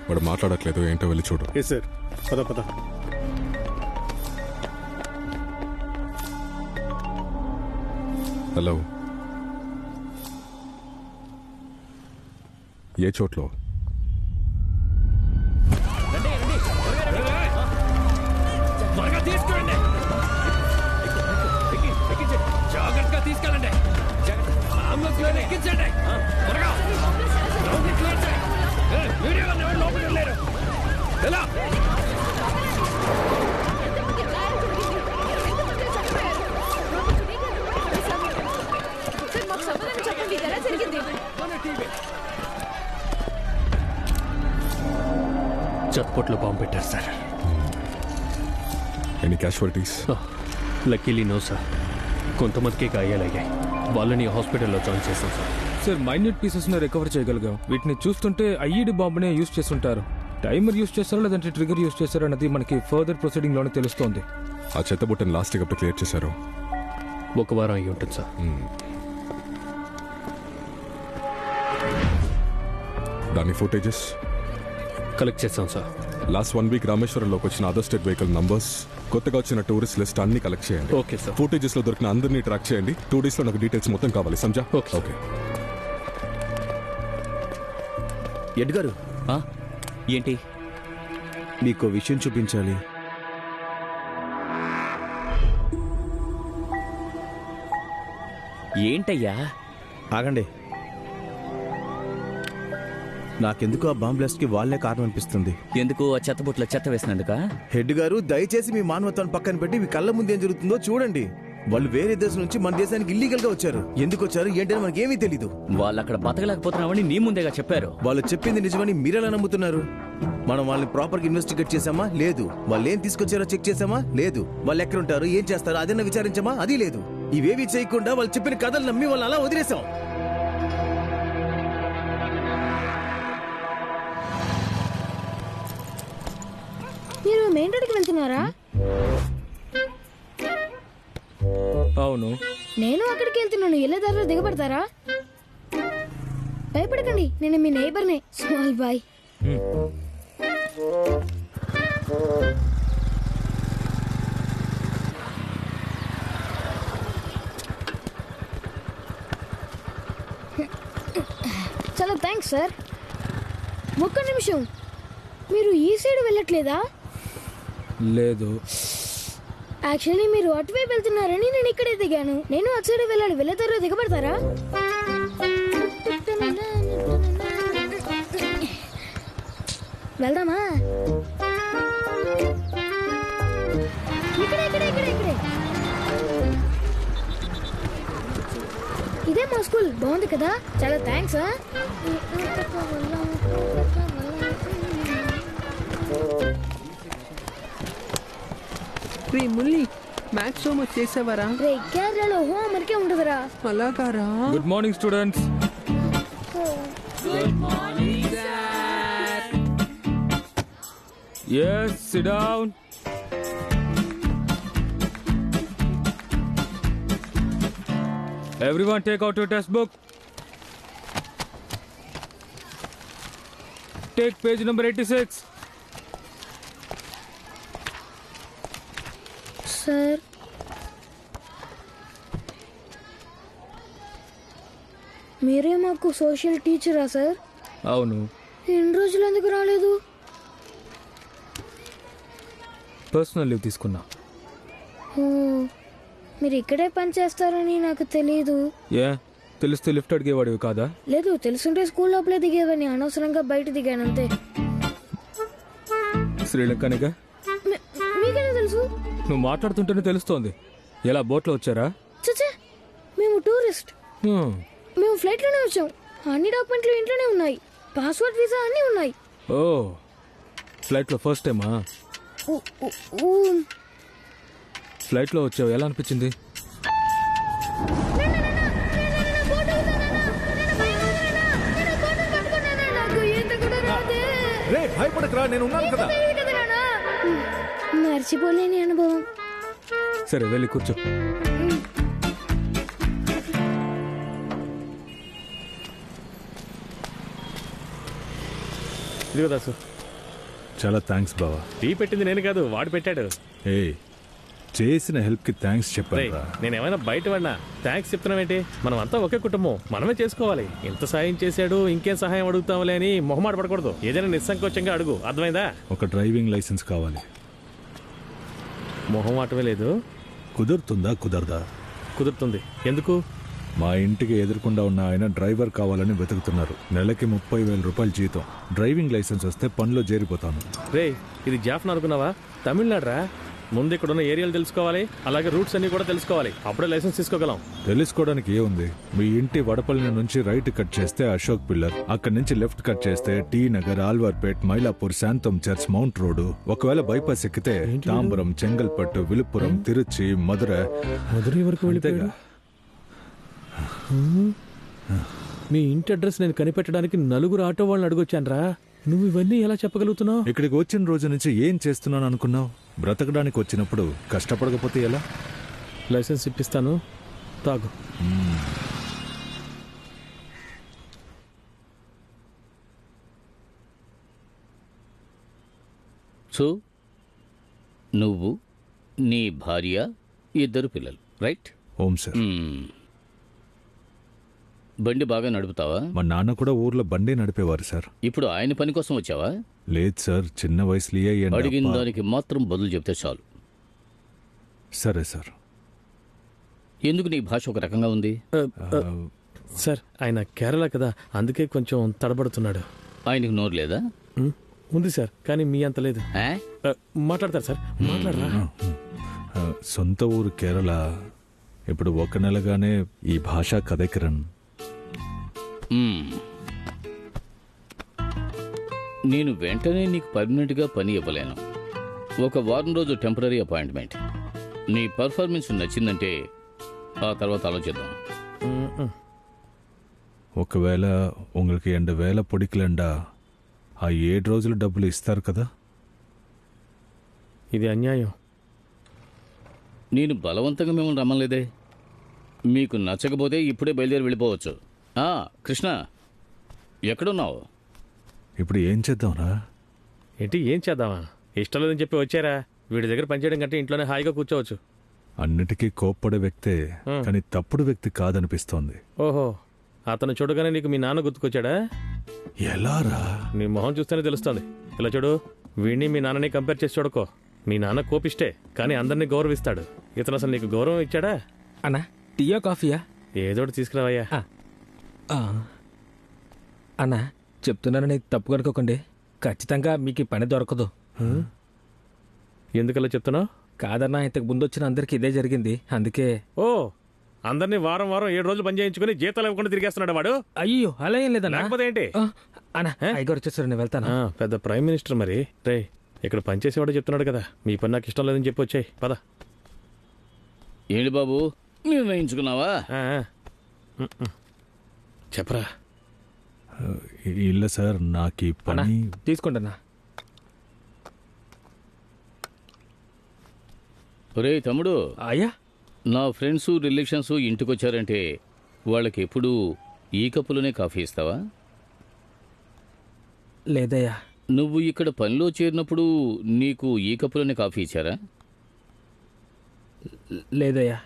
వాడు మాట్లాడట్లేదు, ఏంటో వెళ్ళి చూడు. సార్ పద పద. హలో, ఏ చోట్లో? జాగ్రత్తగా తీసుకెళ్ళండి. ఎక్కించండి. చత్పట్లో బాంబు పెట్టారు sir. Any casualties? Luckily no sir. కొంతమందికి గాయాలయ్యాయి, వాళ్ళని హాస్పిటల్లో జాయిన్ చేశాం సార్. సార్ మైన్యూట్ పీసెస్ ని రికవర్ చేయగలిగాం. వీటిని చూస్తుంటే ఐఈడి బాంబునే యూజ్ చేస్తుంటారు. టైమర్ యూజ్ చేస్తారో లేదంటే ట్రిగర్ యూజ్ చేస్తారో అన్నది మనకి ఫర్దర్ ప్రొసీడింగ్ లోనే తెలుస్తోంది. ఆ చెత్త బుట్టని లాస్ట్ ఎప్పుడు క్లియర్ చేశారు? 1 వారం అయ్యి ఉంటుంది సార్. దాని ఫుటేజెస్ కలెక్ట్ చేస్తాం సార్. లాస్ట్ 1 వీక్ రామేశ్వరంలోకి వచ్చిన అదర్ స్టేట్ వెహికల్ నంబర్స్, కొత్తగా వచ్చిన టూరిస్ట్ లిస్ట్ అన్ని కలెక్ట్ చేయండి. Okay sir. ఫుటేజెస్ లో దొరికిన అందరినీ ట్రాక్ చేయండి. 2 days లో నాకు డీటెయిల్స్ మొత్తం కావాలి. సంజా? ఓకే. ఎడ్గారు, ఏంటి? మీకు విషయం చూపించాలి. ఏంటయ్యా? ఆగండి. నాకెందుకు ఆ బాంబ్ బ్లాస్ట్ కి వాళ్ళే కారణం అనిపిస్తుంది. ఎందుకు? ఆ చెత్తబుట్ల చెత్త వేసినందుక? హెడ్ గారు, దయచేసి మీ మానవత్వాన్ని పక్కన పెట్టి మీ కళ్ళ ముందు ఏం జరుగుతుందో చూడండి. వాళ్ళు వేరే దేశం నుంచి మన దేశానికి ఇల్లీగల్ గా వచ్చారు. ఎందుకు వచ్చారు ఏంటని మనకేమీ తెలీదు. వాళ్ళు అక్కడ బతకలేకపోతున్నామని నీ ముందేగా చెప్పారు. వాళ్ళు చెప్పింది నిజమని మీరెలా నమ్ముతున్నారు? మనం వాళ్ళని ప్రాపర్ గా ఇన్వెస్టిగేట్ చేసామా? లేదు. వాళ్ళు ఏం తీసుకొచ్చారో చెక్ చేసామా? లేదు. వాళ్ళు ఎక్కడ ఉంటారు, ఏం చేస్తారో అదన్నా విచారించామా? అది లేదు. ఇవేవి చేయకుండా వాళ్ళు చెప్పిన కథలు నమ్మి వాళ్ళు అలా వదిలేసాం. మీరు మెయిన్ రోడ్కి వెళ్తున్నారా? అవును, నేను అక్కడికి వెళ్తున్నాను. వెళ్ళే దారిలో దిగబడతారా? భయపడకండి, నేను మీ నైబర్నే. Small boy. చాలా థ్యాంక్స్ సార్. ఒక్క నిమిషం, మీరు ఈ సైడ్ వెళ్ళట్లేదా? లేదు. యాక్చువల్లీ మీరు అటువైపు వెళ్తున్నారని నేను ఇక్కడే దిగాను. నేను అటు సైడ్ వెళ్ళాలి. వెళ్ళేదారో దిగబడతారా? వెళ్దామా? ఇక్కడే ఇక్కడే ఇక్కడే ఇక్కడే. ఇదే మా స్కూల్. బాగుంది కదా? చాలా థ్యాంక్స్. రే ముల్లి, మ్యాథ్స్ హోంవర్క్ చేసావరా? రే కేరళలో హోంవర్కే ఉండదురా. అలాగారా? Good morning students. Good morning sir. yes, sit down. Everyone take out your test book. Take page number 86. Sir మీరే మాకు సోషల్ టీచరా సార్? అవును. ఎన్ని రోజులు ఎందుకు రాలేదు? పర్సనల్ లీవ్ తీసుకున్నా. ఓ, మీరు ఇక్కడే పని చేస్తారని నాకు తెలియదు. తెలిస్తే లిఫ్ట్ అడిగేవాడివి కాదా? లేదు, తెలుసుంటే స్కూల్ లోపలే దిగేవని, అనవసరంగా బయట దిగానంతే. శ్రీలంకనిగా? మీకెలా తెలుసు? నువ్వు మాట్లాడుతుంటేనే తెలుస్తోంది. ఎలా బోట్లో వచ్చారా? చచ్చా, మేము టూరిస్ట్. మేము ఫ్లైట్ లోనే వచ్చాం. అన్ని డాక్యుమెంట్లు ఇంట్లోనే ఉన్నాయి. పాస్పోర్ట్, వీసా అన్నీ ఉన్నాయి. ఓ, ఫ్లైట్ లో ఫస్ట్ టైమా? ఫ్లైట్ లో వచ్చావు, ఎలా అనిపించింది? భయపడకరా, నేను ఉన్నాను కదా. మర్చిపోలేని అనుభవం. సరే వెళ్ళి కూర్చో. ఇదిగో దాసు. చాలా థ్యాంక్స్ బావా. టీ పెట్టింది నేను కాదు, వాడు పెట్టాడు. ఏ చేసిన హెల్ప్ కి థ్యాంక్స్ చెప్పాను. నేనేమైనా బయట వాడినా థ్యాంక్స్ చెప్తున్నావేంటి? మనం అంతా ఒకే కుటుంబం, మనమే చేసుకోవాలి. ఇంత సాయం చేశాడు, ఇంకేం సహాయం అడుగుతాంలే అని మొహమాట పడకూడదు. ఏదైనా నిస్సంకోచంగా అడుగు, అర్థమైందా? ఒక డ్రైవింగ్ లైసెన్స్ కావాలి. మొహమాటమే లేదు. కుదురుతుందా? కుదరదా? కుదురుతుంది. ఎందుకు? మా ఇంటికి ఎదురుకుండా ఉన్న ఆయన డ్రైవర్ కావాలని వెతుకుతున్నారు. నెలకి 30,000 రూపాయలు జీతం. డ్రైవింగ్ లైసెన్స్ వస్తే పనిలో చేరిపోతాను. రే, ఇది జాఫ్నా అనుకున్నావా? తమిళనాడు రా. ముందు ఇక్కడ ఉన్న ఏరియాలు తెలుసుకోవాలి, అలాగే రూట్స్ అన్ని కూడా తెలుసుకోవాలి. అప్పుడే లైసెన్స్ తీసుకోగలం. తెలుసుకోవడానికి ఏముంది? మీ ఇంటి వడపల్లి నుంచి రైట్ కట్ చేస్తే అశోక్ పిల్లర్, అక్కడి నుంచి లెఫ్ట్ కట్ చేస్తే టీ నగర్, ఆల్వార్పేట్, మైలాపూర్, శాంతం చర్చ్, మౌంట్ రోడ్. ఒకవేళ బైపాస్ ఎక్కితే తాంబరం, చెంగల్పట్టు, విలుపురం, తిరుచి, మధుర వరకు వెళ్ళిపోయాడు. మీ ఇంటి అడ్రస్ నేను కనిపెట్టడానికి 4 ఆటో వాళ్ళని అడుగొచ్చాను రా. నువ్వు ఇవన్నీ ఎలా చెప్పగలుగుతున్నావు? ఇక్కడికి వచ్చిన రోజు నుంచి ఏం చేస్తున్నాను అనుకున్నావు? బ్రతకడానికి వచ్చినప్పుడు కష్టపడకపోతే ఎలా? లైసెన్స్ ఇప్పిస్తాను, తాగు. సో నువ్వు, నీ భార్య, 2 పిల్లలు, రైట్? ఓం సార్. బండి బాగా నడుపుతావా? మా నాన్న కూడా ఊర్లో బండి నడిపేవారు సార్. ఇప్పుడు ఆయన పని కోసం వచ్చావా? లేదు సార్, చిన్న వయసులో అడిగిన దానికి మాత్రం బదులు చెప్తే చాలు. సరే సార్. ఎందుకు నీ భాష ఒక రకంగా ఉంది? సార్, ఆయన కేరళ కదా, అందుకే కొంచెం తడబడుతున్నాడు. ఆయనకు నోరు లేదా? ఉంది సార్, కానీ మీ అంత లేదు. మాట్లాడతారు సార్, మాట్లాడరా. సొంత ఊరు కేరళ. ఇప్పుడు 1 నెలగానే ఈ భాష కథకిరణ్. నేను వెంటనే నీకు పర్మనెంట్గా పని ఇవ్వలేను. 1 వారం రోజు టెంపరీ అపాయింట్మెంట్. నీ పర్ఫార్మెన్స్ నచ్చిందంటే ఆ తర్వాత ఆలోచిద్దాం. ఒకవేళ உங்களுக்கு 2,000 పొడికిలండా ఆ 7 రోజులు డబ్బులు ఇస్తారు కదా? ఇది అన్యాయం. నేను బలవంతంగా మిమ్మల్ని రమ్మలేదే. మీకు నచ్చకపోతే ఇప్పుడే బయలుదేరి వెళ్ళిపోవచ్చు. కృష్ణ, ఎక్కడున్నావు? ఇప్పుడు ఏం చేద్దాంరా? ఏంటి ఏం చేద్దామా? ఇష్టం లేదని చెప్పి వచ్చారా? వీడి దగ్గర పనిచేయడం కంటే ఇంట్లోనే హాయిగా కూర్చోవచ్చు. అన్నిటికీ కోప్పడే వ్యక్తే, కానీ తప్పుడు వ్యక్తి కాదనిపిస్తోంది. ఓహో, అతను చూడగానే నీకు మీ నాన్న గుర్తుకొచ్చాడా? ఎలారా? నీ మొహం చూస్తేనే తెలుస్తుంది. ఇలా చూడు, వీడిని మీ నాన్నని కంపేర్ చేసి చూడకో. మీ నాన్న కోపిష్టే, కానీ అందరినీ గౌరవిస్తాడు. ఇతను అసలు నీకు గౌరవం ఇచ్చాడా? అన్నా, టీయా కాఫీయా? ఏదోటి తీసుకురావయ్యా. అన్నా, చెప్తున్నానని తప్పు కనుకోకండి. ఖచ్చితంగా మీకు పని దొరకదు. ఎందుకలా చెప్తున్నావు? కాదన్నా, ఇంతకు ముందు వచ్చిన అందరికి ఇదే జరిగింది, అందుకే. ఓ, అందరినీ వారం 7 రోజులు పని చేయించుకుని జీతాలు ఇవ్వకుండా తిరిగేస్తున్నాడు వాడు. అయ్యో, అలా ఏం లేదన్నా. లేకపోతే ఏంటి? అన్నా, అయ్యగారు వచ్చేసారు, నేను వెళ్తాను. పెద్ద ప్రైమ్ మినిస్టర్ మరి. రే, ఇక్కడ పనిచేసేవాడు చెప్తున్నాడు కదా, మీ పని నాకు ఇష్టం లేదని చెప్పి వచ్చాయి. పద. ఏంటి బాబు, నిర్ణయించుకున్నావా? చెప్పరా. ఇల్ల సార్, నాకు ఈ పని తీసుకుంటున్నా. ఒరే తమ్ముడు. అయ్యా, నా ఫ్రెండ్స్, రిలేషన్స్ ఇంటికొచ్చారంటే వాళ్ళకి ఎప్పుడు ఈ కప్పులోనే కాఫీ ఇస్తావా? లేదయ్యా. నువ్వు ఇక్కడ పనిలో చేరినప్పుడు నీకు ఈ కప్పులోనే కాఫీ ఇచ్చారా? లేదయ్యా.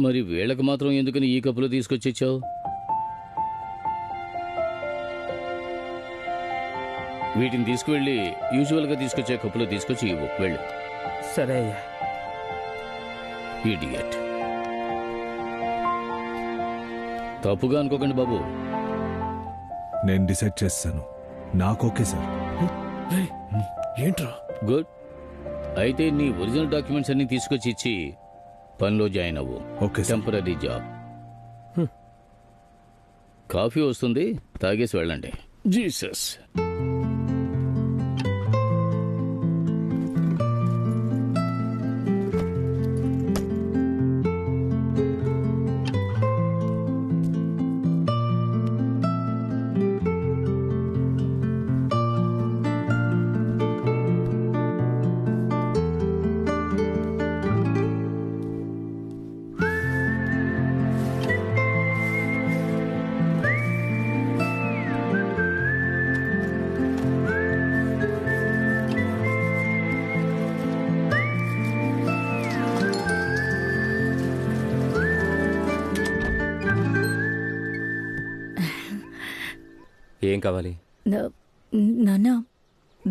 మరి వీళ్ళకి మాత్రం ఎందుకని ఈ కప్పులో తీసుకొచ్చి ఇచ్చావు? వీటిని తీసుకువెళ్ళి యూజువల్గా తీసుకొచ్చే కప్పులో తీసుకొచ్చి ఇవ్వు. వెళ్ళు. సరే అయ్యా. ఇడియట్. తప్పుగా అనుకోకండి బాబు. నేను డిసైడ్ చేస్తాను. నాకు ఓకే సార్. ఏంట్రా? గుడ్. అయితే నీ ఒరిజినల్ డాక్యుమెంట్స్ అన్ని తీసుకొచ్చి ఇచ్చి పనిలో జాయిన్ అవ్వు. ఓకే. Temporary job. కాఫీ వస్తుంది, తాగేసి వెళ్ళండి. జీసస్. ఏం కావాలి? నాన్న,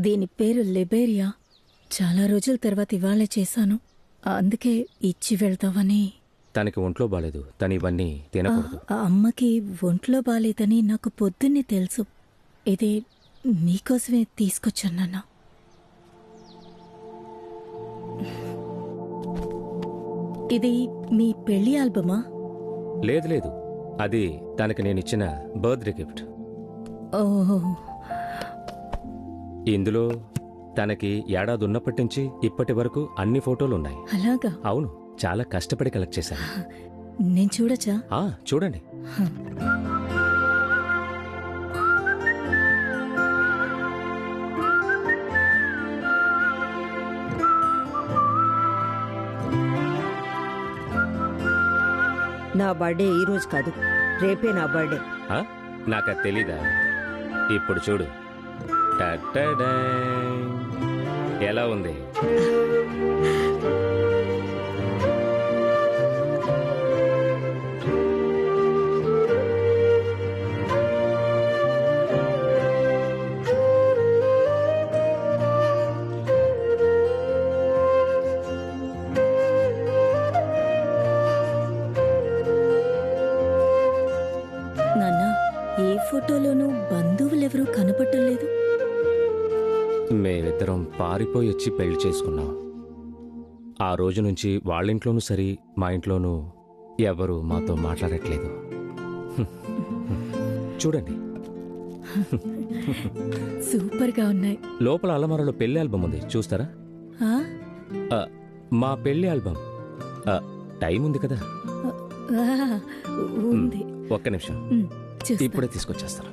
దీని పేరు లిబేరియా. చాలా రోజుల తర్వాత ఇవాళ చేశాను, అందుకే ఇచ్చి వెళ్తావని. తనకి ఒంట్లో బాలేదు, తను ఇవన్నీ తినకూడదు. ఆ అమ్మకి ఒంట్లో బాలేదని నాకు పొద్దున్నే తెలుసు. ఇది నీకోసమే తీసుకొచ్చాను నాన్న. ఇది మీ పెళ్లి ఆల్బమా? లేదు లేదు, అది తనకి నేనిచ్చిన బర్త్డే గిఫ్ట్. ఓహో. ఇందులో తనకి ఏడాది ఉన్నప్పటి నుంచి ఇప్పటి వరకు అన్ని ఫోటోలు ఉన్నాయి. అలాగా? అవును, చాలా కష్టపడి కలెక్ట్ చేశాను. నేను చూడచ్చా? చూడండి. నా బర్త్డే ఈ రోజు కాదు, రేపే నా బర్త్డే. నాకు అది తెలీదా? ఇప్పుడు చూడు. టటడా. ఎలా ఉంది? ఫోటోలోనూ బంధువులెవరూ కనపట్టలేదు. మేమిద్దరం పారిపోయి వచ్చి పెళ్లి చేసుకున్నాం. ఆ రోజు నుంచి వాళ్ళింట్లోనూ సరి, మా ఇంట్లోనూ ఎవరు మాతో మాట్లాడట్లేదు. చూడండి. సూపర్ గా ఉన్నాయి. లోపల అలమారలో పెళ్లి ఆల్బమ్ ఉంది, చూస్తారా? మా పెళ్లి ఆల్బమ్. టైం ఉంది కదా? ఉంది. ఒక్క నిమిషం, ఇప్పుడే తీసుకొచ్చేస్తాను.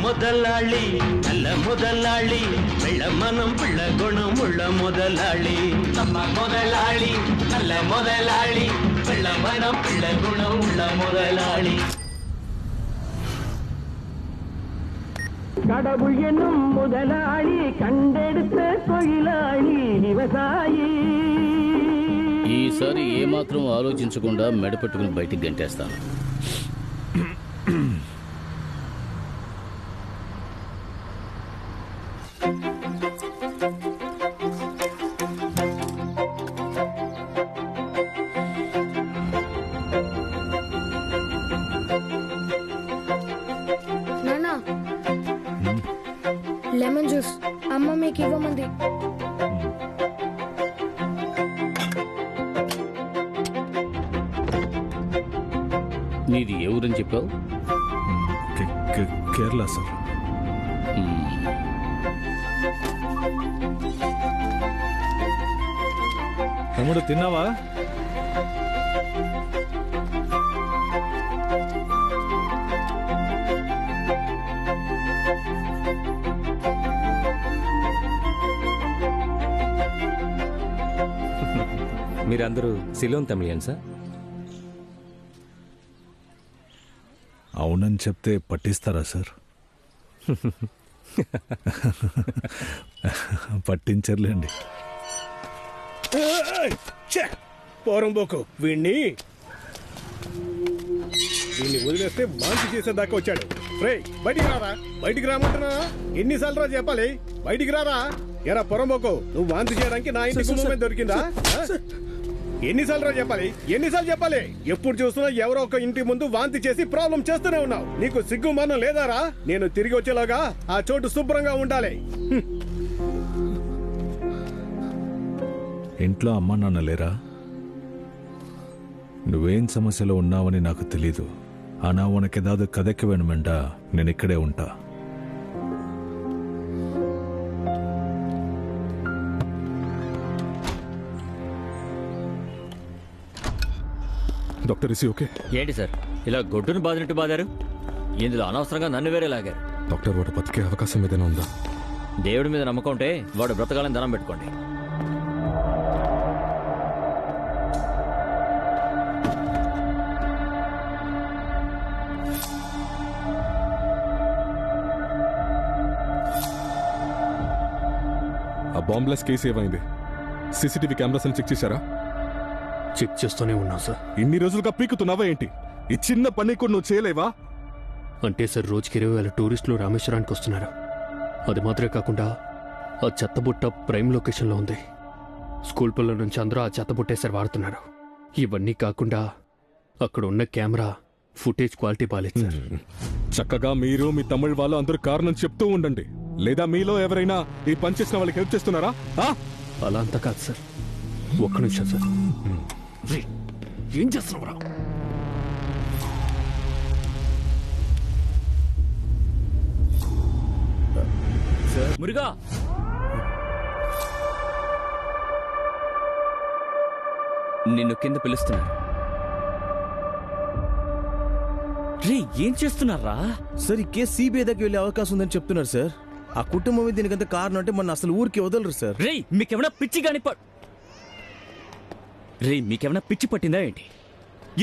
முதலாளி நல்ல முதலாளி வெள்ள மனம் பிள்ள குணம் உள்ள முதலாளி. நம்ம முதலாளி நல்ல முதலாளி வெள்ள மனம் பிள்ள குணம் உள்ள முதலாளி. கடவுள் என்னும் முதலாளி கண்டெடுத்த தொழிலாளி விவசாயி. ఈసారి ఏమాత్రం ఆలోచించకుండా మెడపెట్టుకుని బయటికి గంటేస్తాను. నానా, లెమన్ జ్యూస్ అమ్మ మీకు ఇవ్వమంది. నీది ఏ ఊరని చెప్పావు? కేరళ సార్. తమ్ముడు తిన్నావా? మీరందరూ సిలోన్ తమిళియన్సా? అవునని చెప్తే పట్టిస్తారా సార్? పట్టించర్లేండి. పోరంబోకు వీణ్ణి వదిలేస్తే వాంతి చేసేదాకా వచ్చాడు. రే బయటికి రారా, బయటికి రామంటున్నా. ఎన్నిసార్లు రా చెప్పాలి, బయటికి రారా. ఎరా పొరంబోకు, నువ్వు వాంతి చేయడానికి నా ఇంటి గుమ్మమే దొరికిందా? ఎన్నిసార్లు రా చెప్పాలి, ఎన్నిసార్లు చెప్పాలి? ఎప్పుడు చూస్తున్నా ఎవరో ఒక ఇంటి ముందు వాంతి చేసి ప్రాబ్లం చేస్తూనే ఉన్నావు. నీకు సిగ్గు మానం లేదారా? నేను తిరిగి వచ్చేలాగా ఆ చోటు శుభ్రంగా ఉండాలి. ఇంట్లో అమ్మా నాన్న లేరా? నువ్వేం సమస్యలో ఉన్నావని నాకు తెలీదు. ఆనా ఉనకేదాదు కథకి వేణుమెండా నేను ఇక్కడే ఉంటా. డాక్టర్ ఇసి ఓకే? ఏంటి సార్ ఇలా గొడ్డును బాదినట్టు బాదారు? ఇందులో అనవసరంగా నన్ను వేరే లాగారు. డాక్టర్ వాడు బతికే అవకాశం ఏదైనా ఉందా? దేవుడి మీద నమ్మకం ఉంటే వాడు బ్రతకాలని దండం పెట్టుకోండి. ఆ బాంబ్లెస్ కేసు ఏమైంది? సీసీటీవీ కెమెరాస్ అని చెక్ చేశారా? చెక్ చేస్తూనే ఉన్నావు సార్. ఇన్ని రోజులుగా పీకుతున్నావా ఏంటి? ఈ చిన్న పని కూడా నువ్వు చేయలేవా? అంటే సార్ రోజుకి 20,000 టూరిస్టులు రామేశ్వరానికి వస్తున్నారు. అది మాత్రమే కాకుండా ఆ చెత్తబుట్ట ప్రైమ్ లొకేషన్లో ఉంది. స్కూల్ పిల్లల నుంచి అందరూ ఆ చెత్తబుట్టే సార్ వాడుతున్నారు. ఇవన్నీ కాకుండా అక్కడ ఉన్న కెమెరా ఫుటేజ్ క్వాలిటీ బాలేదు సార్. చక్కగా మీరు మీ తమిళ వాళ్ళు అందరూ కారణం చెప్తూ ఉండండి. లేదా మీలో ఎవరైనా ఈ పని చేసిన వాళ్ళకి హెల్ప్ చేస్తున్నారా? అలా అంతా కాదు సార్. ఒక్క నిమిషం సార్. ఏం చేస్తున్నావురా? మురుగా, నిన్ను కింద పిలుస్తున్నారు. రే ఏం చేస్తున్నారా? సార్ ఈ కేసు సిబిఐ దగ్గర వెళ్ళే అవకాశం ఉందని చెప్తున్నారు సార్. ఆ కుటుంబం దీనికంత కారణం అంటే మన అసలు ఊరికి వదలరు సార్. రే మీకేమైనా పిచ్చి కాని మీకేమైనా పిచ్చి పట్టిందా ఏంటి?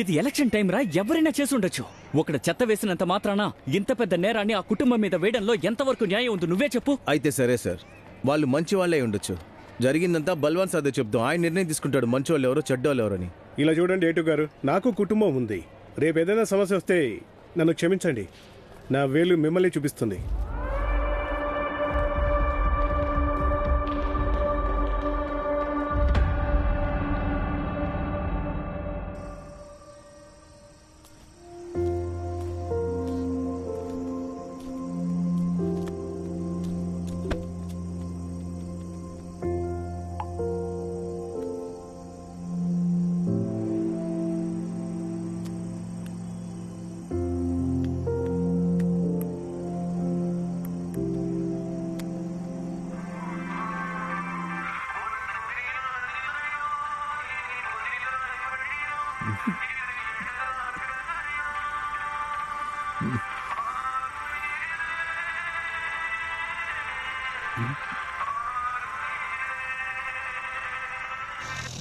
ఇది ఎలక్షన్ టైం రా, ఎవరైనా చేసి ఉండొచ్చు. ఒకడు చెత్త వేసినంత మాత్రాన ఇంత పెద్ద నేరాన్ని ఆ కుటుంబం మీద వేయడంలో ఎంతవరకు న్యాయం ఉంది నువ్వే చెప్పు. అయితే సరే సార్, వాళ్ళు మంచి వాళ్ళే ఉండొచ్చు. జరిగిందంతా బల్వాన్ సాదే చెప్తాం. ఆయన నిర్ణయం తీసుకుంటాడు మంచి వాళ్ళు ఎవరో చెడ్డ వాళ్ళు ఎవరని. ఇలా చూడండి ఏటు గారు, నాకు కుటుంబం ఉంది. రేపు ఏదైనా సమస్య వస్తే నన్ను క్షమించండి. నా వేలు మిమ్మల్ని చూపిస్తుంది.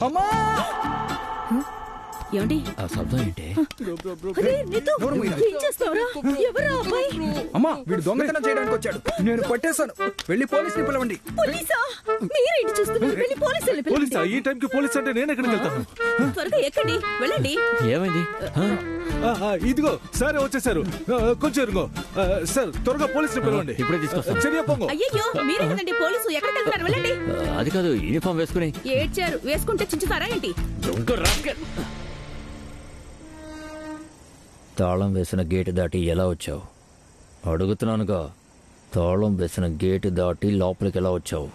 అమ్మా! ఏమండి ఆ శబ్దం ఏంటి? అమ్మా వీడు దొంగతనం చేయడానికి వచ్చాడు. నేను పట్టేశాను. వెళ్ళి పోలీసుని పిలవండి. పోలీసా? ఈ టైంకి పోలీస్ అంటే నేను ఎక్కడికి వెళ్తాను? త్వరగా ఎక్కండి, వెళ్ళండి. ఏమైంది? ఇదిగో సార్ వచ్చేసారు. కొంచెం ఇరుగో సార్, త్వరగా పోలీసుని పిలవండి. ఇప్పుడే తీసుకొస్తాను. చర్య పొంగు. అయ్యయ్యో మీరే కదండి పోలీసు, ఎక్కడికి వెళ్తున్నారు? వెళ్ళండి. అది కాదు, యూనిఫామ్ వేసుకుని. ఏడ్చారు, వేసుకుంటే చించుతారా ఏంటి? తాళం వేసిన గేటు దాటి ఎలా వచ్చావు? అడుగుతున్నానుగా, తాళం వేసిన గేటు దాటి లోపలికి ఎలా వచ్చావు?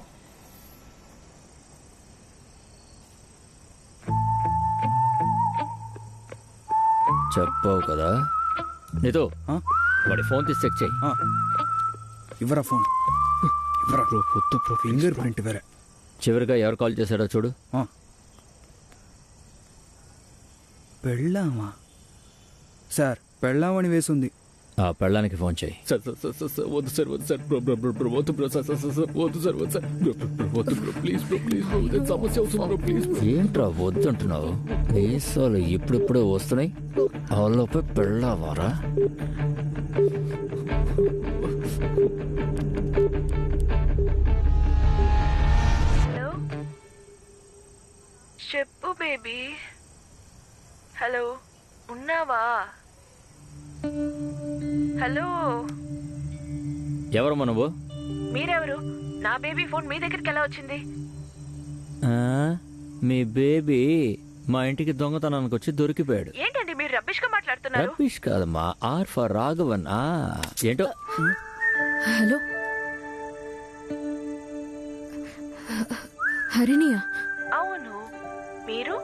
చెప్పావు కదా. నీతో వాడి ఫోన్ తీసి చెక్ చేయి. ఇవ్వరా ఫోన్, ఇవ్వరా. ఫింగర్ ప్రింట్ వేరే. చివరిగా ఎవరు కాల్ చేశాడో చూడు. పెళ్ళామా సార్? పెళ్ళామని వేసింది. ఆ పెళ్ళానికి ఫోన్ చేయి. సార్ వద్దు సార్, వద్దు సార్, వద్దు బ్రో, సార్ వద్దు సార్, వద్దు సార్, వద్దు bro, please bro, please bro, సమస్య అవుతుంది బ్రో, ప్లీజ్ బ్రో. ఏంట్రా వద్దంటున్నావు? దేశాలు ఇప్పుడిప్పుడే వస్తున్నాయి, వాళ్ళపై పెళ్ళావారా? హలో, చెప్పు బేబీ. హలో, ఉన్నావా? హలో, ఎవరమ్మా నువ్వు? మీరెవరు? నా బేబీ ఫోన్ మీ దగ్గరికి ఎలా వచ్చింది? మీ బేబీ మా ఇంటికి దొంగతనానికి వచ్చి దొరికిపోయాడు. ఏంటండి మీరు రబ్బిష్ గా మాట్లాడుతున్నారు? రబ్బిష్ కాదమ్మా, ఆర్ ఫర్ రాఘవన్. ఏంటో. హలో, హరిణియా? అవును, మీరు?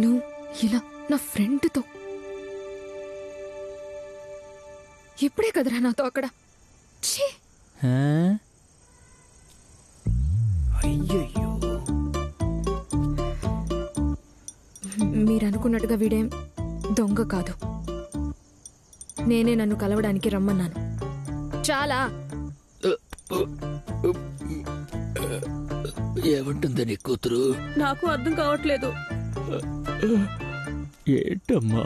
నువ్వు ఇలా నా ఫ్రెండ్తో ఇప్పుడే కదరా నాతో అక్కడ. మీరు అనుకున్నట్టుగా వీడేం దొంగ కాదు. నేనే నన్ను కలవడానికి రమ్మన్నాను. చాలా. ఏమంటుంది నీ కూతురు? నాకు అర్థం కావట్లేదు. ఏంటమ్మా?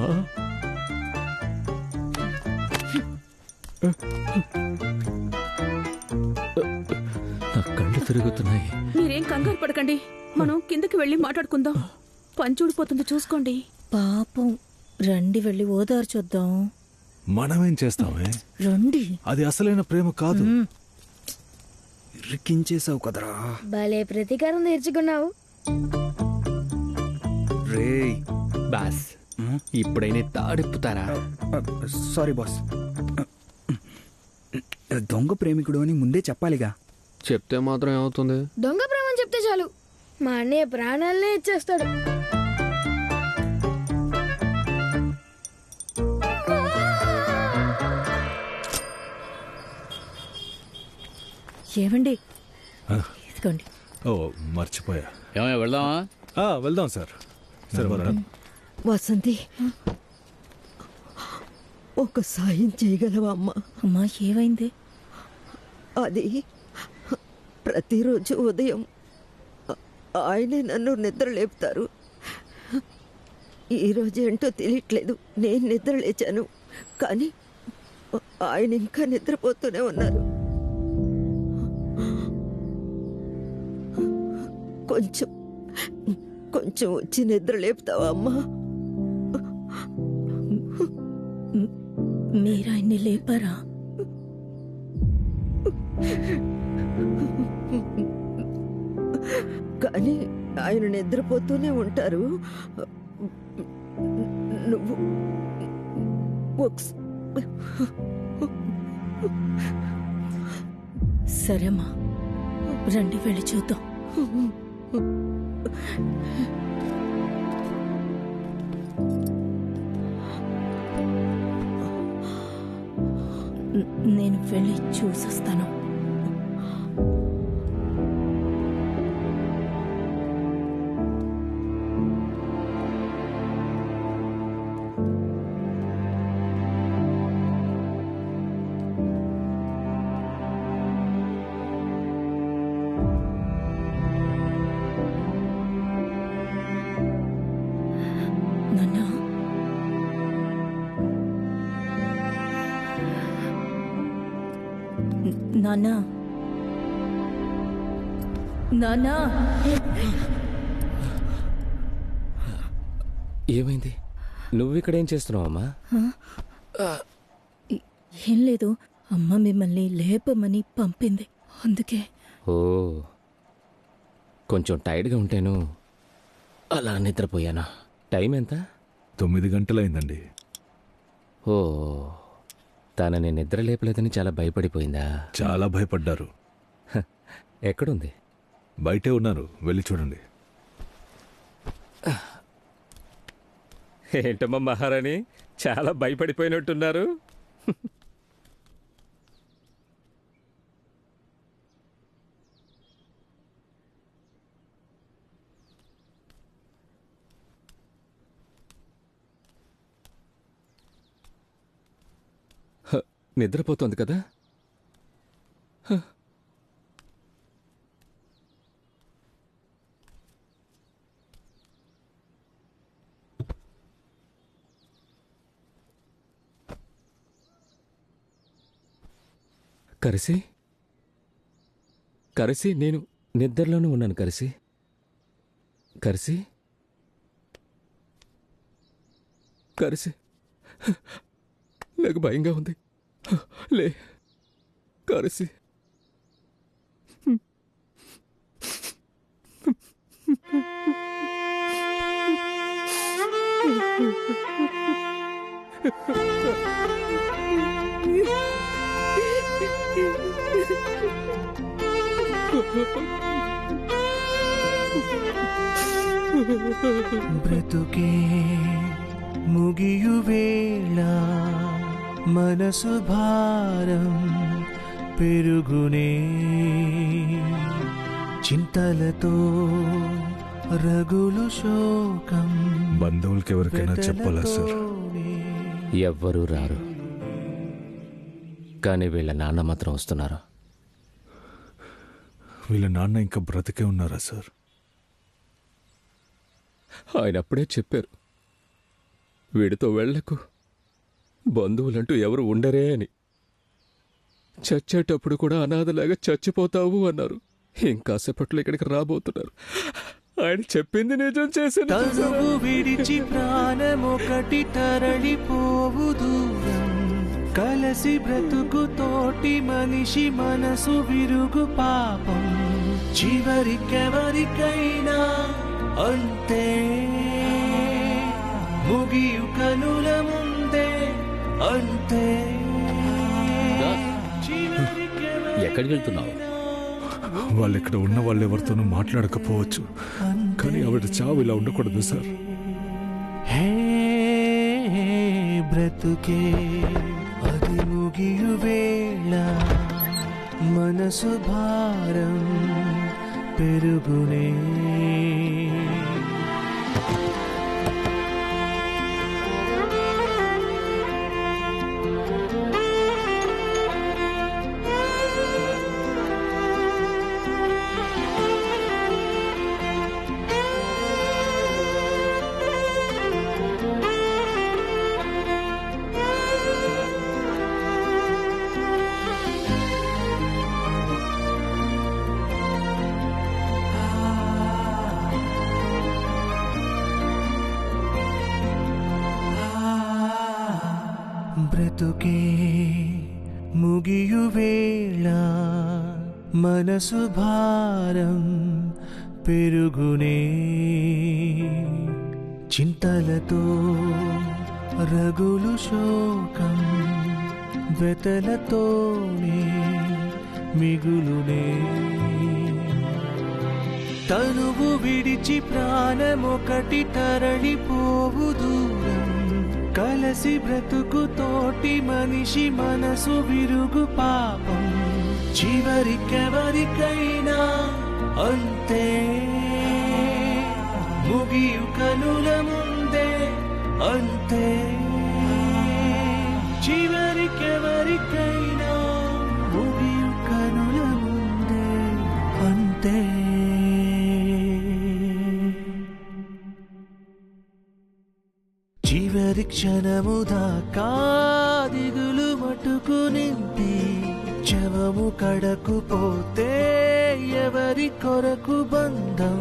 నా కళ్ళు తిరుగుతున్నాయి. మీరేం కంగారు పడకండి, మనం కిందకి వెళ్ళి మాట్లాడుకుందాం. పంచూడిపోతుంది చూసుకోండి. పాపం, రండి వెళ్ళి ఓదార్చొద్దాం. మనమేం చేస్తామే? రండి. అది అసలైన ప్రేమ కాదు. ఇరికించేసావు కదరా. భలే ప్రతీకారం తీర్చుకున్నావు. రేయ్ బాస్, ఇప్పుడైనా తాడిప్పుతారా? Sorry boss. దొంగ ప్రేమికుడు అని ముందే చెప్పాలిగా. చెప్తే మాత్రం ఏమవుతుంది? దొంగ ప్రేమ అని చెప్తే చాలు, మా అన్నయ్య ప్రాణాలనే ఇచ్చేస్తాడు. ఏవండి, తీసుకోండి. ఓ మర్చిపోయా. ఏమయ్యా, వెళ్దామా? వెళ్దాం సార్. సరే వసంతి, ఒక సాయం చేయగలవా అమ్మా? అమ్మా, ఏమైంది? అది ప్రతిరోజు ఉదయం ఆయనే నన్ను నిద్ర లేపుతారు. ఈరోజు ఏంటో తెలియట్లేదు, నేను నిద్ర లేచాను, కానీ ఆయన ఇంకా నిద్రపోతూనే ఉన్నారు. కొంచెం కొంచెం వచ్చి నిద్ర లేపుతావా అమ్మా? మీరాయన్ని లేపారా? కానీ ఆయన నిద్రపోతూనే ఉంటారు. నువ్వు సరేమ్మా, రండి వెళ్ళి చూద్దాం. నేను వెళ్ళి చూసొస్తాను. నాన్నా, నాన్నా, ఏమైంది? నువ్వు ఇక్కడ ఏం చేస్తున్నావు అమ్మా? ఏం లేదు, అమ్మ మిమ్మల్ని లేపమని పంపింది, అందుకే. ఓ, కొంచెం టైర్డ్గా ఉంటేను అలా నిద్రపోయాను. టైం ఎంత? 9 గంటలైందండి. ఓ, తనని నిద్ర లేపలేదని చాలా భయపడిపోయిందా? చాలా భయపడ్డారు. ఎక్కడుంది? బయటే ఉన్నారు, వెళ్ళి చూడండి. ఏంటమ్మా మహారాణి, చాలా భయపడిపోయినట్టున్నారు. నిద్రపోతోంది కదా? కరిసి కరిసి నేను నిద్రలోనే ఉన్నాను. కరిసి కరిసి కరిసి నాకు భయంగా ఉంది. లే కరిసి. బ్రతుకే ముగియువేళ మనసు భారం పెరుగునే చింతలతో రగులు శోకం. బంధువులకి ఎవరికైనా చెప్పాలా సార్? ఎవ్వరూ రారు, కానీ వీళ్ళ నాన్న మాత్రం వస్తున్నారు. వీళ్ళ నాన్న ఇంకా బ్రతికే ఉన్నారా సార్? ఆయన అప్పుడే చెప్పారు, వీడితో వెళ్లకు, బంధువులంటూ ఎవరు ఉండరే అని. చచ్చేటప్పుడు కూడా అనాథలాగా చచ్చిపోతావు అన్నారు. ఇంకాసేపట్లో ఇక్కడికి రాబోతున్నారు. ఆయన చెప్పింది నిజం చేసి తనువు విడిచి ప్రాణమొకటి తరలిపోవు దూరం. కలసి బ్రతుకు తోటి మనిషి మనసు విరుగు పాపం. చివరికెవరికైనా అంతే, ముగియు కనుల ముందే అంతే. ఎక్కడికి వెళ్తున్నావు? వాళ్ళు ఇక్కడ ఉన్న వాళ్ళు ఎవరితోనూ మాట్లాడకపోవచ్చు, కానీ ఆవిడ చావు ఇలా ఉండకూడదు సార్. హే బ్రతుకే అది ముగియు వేళ మనసు భారం పెరుగునే. బ్రతుకే ముగియు వేళ మనసు భారం పెరుగునే చింతలతో రగులు శోకం వెతలతోనే మిగులునే. తనువు విడిచి ప్రాణమొకటి తరలిపోవు దూరం. కలసి బ్రతుకు తోటి మనిషి మనసు విరుగు పాపం. చివరికెవరికైనా అంతే, ముగియు కనుల ముందే అంతే. చివరికెవరికైనా ముగియు కనుల ముందే అంతే. చివరి క్షణము దాకా దిగులు మటుకు నింపి శవము కడకు పోతే ఎవరి కొరకు బంధం.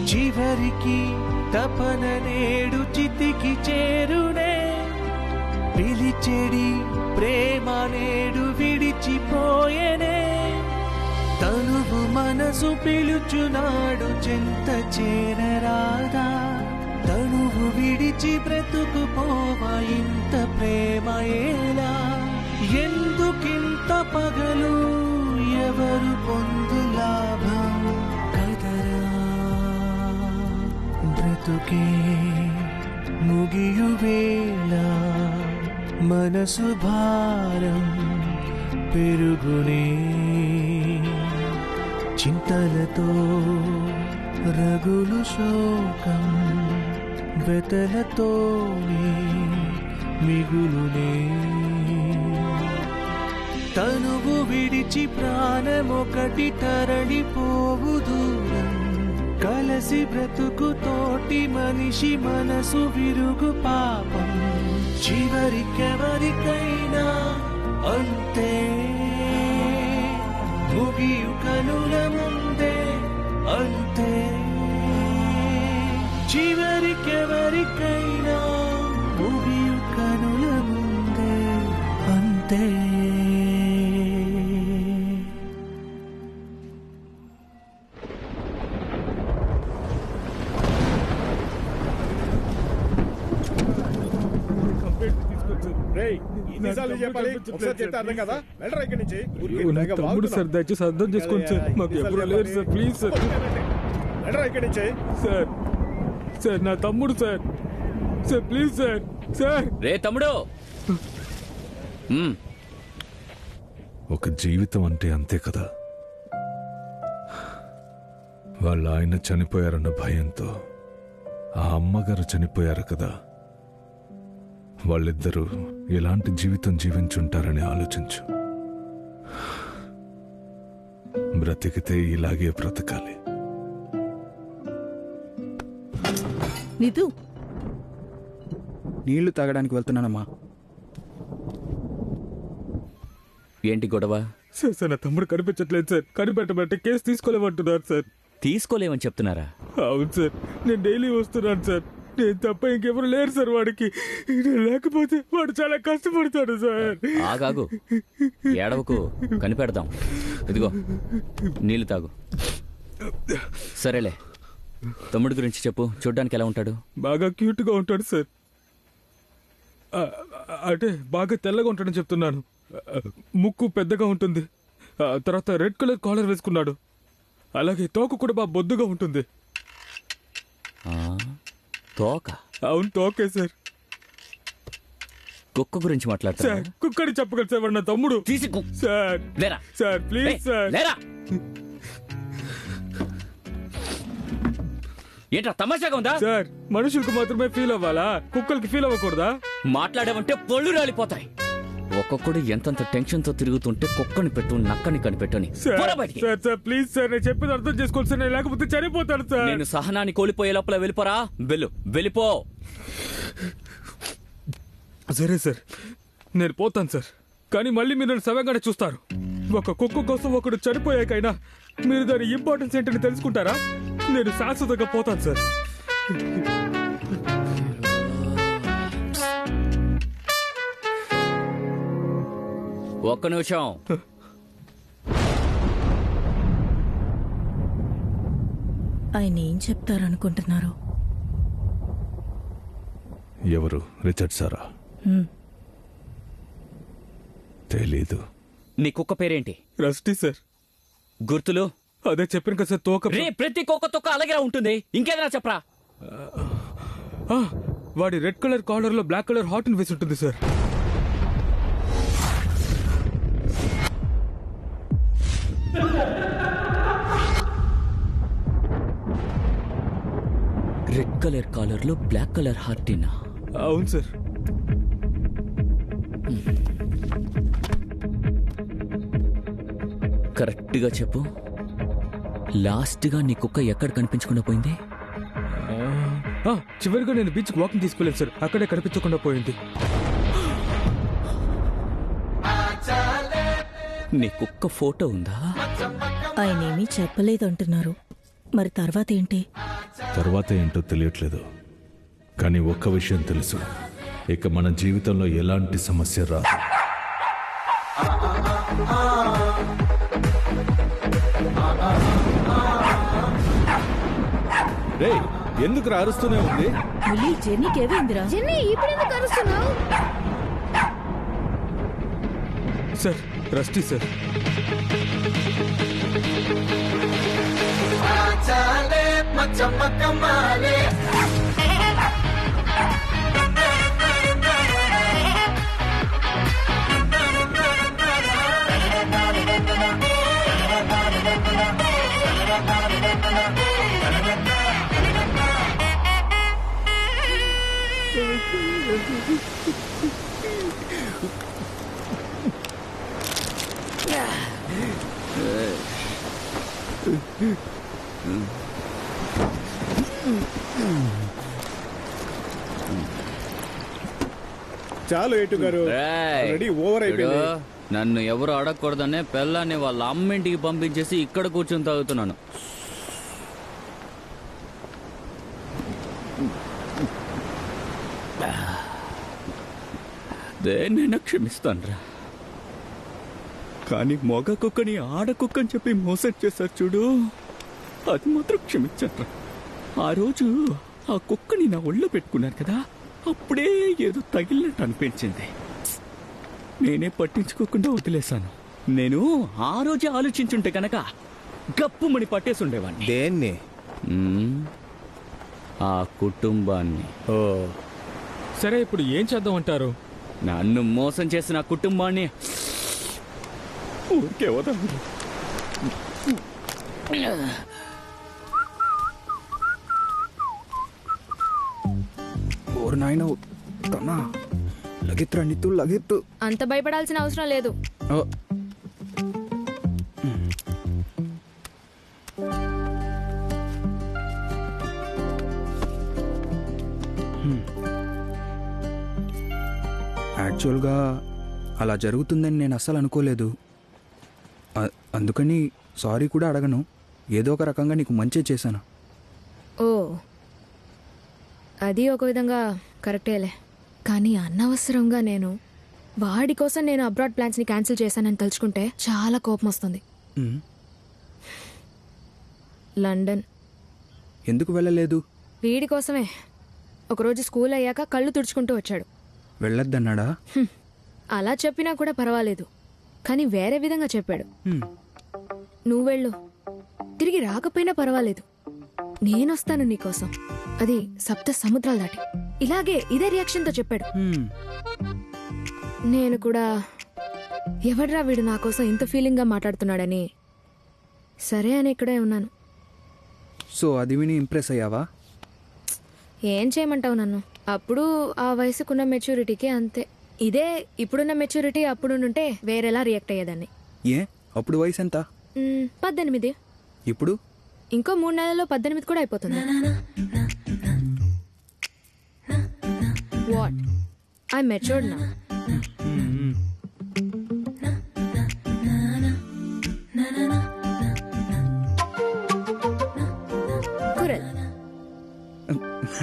చివరికి తపన నేడు చితికి చేరునే. పిలిచెడి ప్రేమ నేడు విడిచిపోయేనే. తనువు మనసు పిలుచునాడు చెంత చేరరాదా. తనువు విడిచి బ్రతుకు పోవా ఇంత ప్రేమ ఎలా. ఎందుకింత పగలు ఎవరు పొందులా బ్రతుకే ముగియువేళ మనసు భారం పెరుగునే చింతలతో రగులు శోకం వెతలతోనే మిగులునే తనువు విడిచి ప్రాణమొకటి తరలిపోవు దూరం కలసి బ్రతుకు తోటి మనిషి మనసు విరుగు పాపం చివరికెవరికైనా అంతే ముగియు కనుల ముందే అంతే చివరికెవరికైనా ముగియు కనుల ముందే అంతే. ఎన్నిసార్లు చెప్పాలి? ఒకసారి చెప్తే అర్థం కదా? వెళ్ళరా ఇక్కడి నుంచి. తమ్ముడు సార్ దయచేసి అర్థం చేసుకోండి సార్, మాకు ఎవరు లేరు సార్, ప్లీజ్ సార్. వెళ్ళరా ఇక్కడి నుంచి. సార్ సార్ నా తమ్ముడు sir, sir please sir. Sir రే తమ్ముడు, ఒక జీవితం అంటే అంతే కదా. వాళ్ళ ఆయన చనిపోయారన్న భయంతో ఆ అమ్మగారు చనిపోయారు కదా. వాళ్ళిద్దరూ ఎలాంటి జీవితం జీవించుంటారని ఆలోచించు. బ్రతికితే ఇలాగే బ్రతకాలి. నిధు, నీళ్లు తాగడానికి వెళ్తున్నానమ్మా. ఏంటి గొడవ? సార్ సార్ నా తమ్ముడు కనిపించట్లేదు సార్, కనిపెట్టబట్టి కేసు తీసుకోలేమంటున్నారు సార్. తీసుకోలేమని చెప్తున్నారా? అవును సార్, నేను డైలీ వస్తున్నాను సార్, నేను తప్ప ఇంకెవరు లేరు సార్ వాడికి. లేకపోతే వాడు చాలా కష్టపడతాడు సార్. ఆగాగు, ఏడవకు, కనిపెడదాం. ఇదిగో నీళ్లు తాగు. సరేలే, తమ్ముడి గురించి చెప్పు. చూడ్డానికి ఎలా ఉంటాడు? బాగా క్యూట్గా ఉంటాడు సార్. అంటే బాగా తెల్లగా ఉంటాడని చెప్తున్నాను. ముక్కు పెద్దగా ఉంటుంది, తర్వాత రెడ్ కలర్ కాలర్ వేసుకున్నాడు. అలాగే తోక కూడా బాగా బొద్దుగా ఉంటుంది. తోక? అవును తోకే సార్. కుక్క గురించి మాట్లాడతా సార్? కుక్కని చెప్పగలరు సార్, వాడు నా తమ్ముడు. Sir sir please sir. ఏంట్రా తమాషాగా ఉందా? సార్ మనుషులకు మాత్రమే ఫీల్ అవ్వాలా, కుక్కలకి ఫీల్ అవ్వకూడదా? మాట్లాడామంటే పళ్ళు రాలిపోతాయి. ఒక్కొక్కడు ఎంతంత టెన్షన్ తో తిరుగుతుంటే కుక్కని పెట్టు, నక్కని కనిపెట్టని. సార్ సార్ ప్లీజ్ సార్, నేను చెప్పేది అర్థం చేసుకోవాలి సార్, లేకపోతే చనిపోతాను సార్. నేను సహనాన్ని కోల్పోయే లోపల వెళ్ళిపోరా. వెళ్ళిపో. సరే సార్, నేను పోతాను సార్, కానీ మళ్ళీ మీరు నన్ను సవ్యంగానే చూస్తారు. ఒక కుక్క కోసం ఒకడు చనిపోయాకైనా మీరు దాని ఇంపార్టెన్స్ ఏంటని తెలుసుకుంటారా? నేను శాశ్వతంగా పోతాను సార్. ఒక్క నిమిషం. ఆయన ఏం చెప్తారనుకుంటున్నారు? ఎవరు? రిచర్డ్ సారా? తెలీదు. నీ కుక్క పేరేంటి? Rusty sir. గుర్తులు? అదే చెప్పాను కదా సార్, తోక. రే, ప్రతి కుక్క తోక అలాగే ఉంటుంది. ఇంకేదైనా చెప్పరా? వాడి రెడ్ కలర్ కాలర్ లో బ్లాక్ కలర్ హార్ట్ వేసి ఉంటుంది సార్. రెడ్ కలర్ కాలర్ లో బ్లాక్ కలర్ హార్టినా? అవును సార్. కరెక్ట్ గా చెప్పు, లాస్ట్ గా నీ కుక్క ఎక్కడ కనిపించకుండా పోయింది? చివరిగా నేను బీచ్కి వాకింగ్ తీసుకెళ్ళాను సార్, అక్కడే కనిపించకుండా పోయింది. నీ కుక్క ఫోటో ఉందా? ఆయన ఏమీ చెప్పలేదంటున్నారు, మరి తర్వాత ఏంటి? తర్వాత ఏంటో తెలియట్లేదు, కానీ ఒక్క విషయం తెలుసు, ఇక మన జీవితంలో ఎలాంటి సమస్య రాదు. రే, ఎందుకు అరుస్తూనే ఉంది? జెన్నీకి ఏమైందిరా? జెన్నీ, ఇప్పుడు ఎందుకు అరుస్తున్నావు? Sir, Rusty sir. చాలే మచ్చమ్మ కమ్మాలే చాలు ఏటు గారు, రెడీ ఓవర్ అయిపోయింది. నన్ను ఎవరు అడగకూడదనే పిల్లాన్ని వాళ్ళ అమ్మింటికి పంపించేసి ఇక్కడ కూర్చొని తాగుతున్నాను. దేన్నైనా క్షమిస్తానురా, కానీ మొగ కుక్కని ఆడ కుక్కని చెప్పి మోసం చేశారు చూడు, అది మాత్రం క్షమించరా. ఆ రోజు ఆ కుక్కని నా ఒళ్ళో పెట్టుకున్నాను కదా, అప్పుడే ఏదో తగిలినట్టు అనిపించింది. నేనే పట్టించుకోకుండా వదిలేశాను. నేను ఆ రోజే ఆలోచించుంటే కనుక గప్పుమని పట్టేసి ఉండేవాడిని. దేన్ని? ఆ కుటుంబాన్ని. ఓ సరే, ఇప్పుడు ఏం చేద్దాం అంటారు? నన్ను మోసం చేసిన ఆ కుటుంబాన్ని ఊరికే వదలను. ఓర్ నాయన తనా లగిత్రా నిత్తు లగిత్తు. అంత భయపడాల్సిన అవసరం లేదు. యాక్చువల్గా అలా జరుగుతుందని నేను అస్సలు అనుకోలేదు. అందుకని సారీ కూడా అడగను. ఏదో ఒక రకంగా నీకు మంచి చేశాను. ఓ, అది ఒక విధంగా కరెక్టేలే. కానీ అనవసరంగా వాడి కోసం నేను అబ్రాడ్ ప్లాన్స్ని క్యాన్సిల్ చేశానని తలుచుకుంటే చాలా కోపం వస్తుంది. లండన్ ఎందుకు వెళ్ళలేదు? వీడి కోసమే. ఒకరోజు స్కూల్ అయ్యాక కళ్ళు తుడుచుకుంటూ వచ్చాడు. వెళ్ళొద్దన్నాడా? అలా చెప్పినా కూడా పర్వాలేదు, కానీ వేరే విధంగా చెప్పాడు. నువ్వు వెళ్ళు, తిరిగి రాకపోయినా పర్వాలేదు, నేనొస్తాను నీకోసం, అది 7 సముద్రాలు దాటి. ఇదే రియాక్షన్తో చెప్పాడు. నేను కూడా ఎవడ్రా వీడు నా కోసం ఇంత ఫీలింగ్గా మాట్లాడుతున్నాడని సరే అని ఇక్కడే ఉన్నాను. సో అది విని ఇంప్రెస్ అయ్యావా? ఏం చేయమంటావు నన్ను? అప్పుడు ఆ వయసుకున్న మెచ్యూరిటీకి అంతే. ఇదే ఇప్పుడున్న మెచ్యూరిటీ అప్పుడుంటే వేరేలా రియాక్ట్ అయ్యేదాన్ని. ఏ అప్పుడు వయసు ఎంత? 18. ఇప్పుడు ఇంకో 3 నెలల్లో 18 కూడా అయిపోతుంది. వాట్? ఐ మెచ్యూర్డ్ నా. కురల్.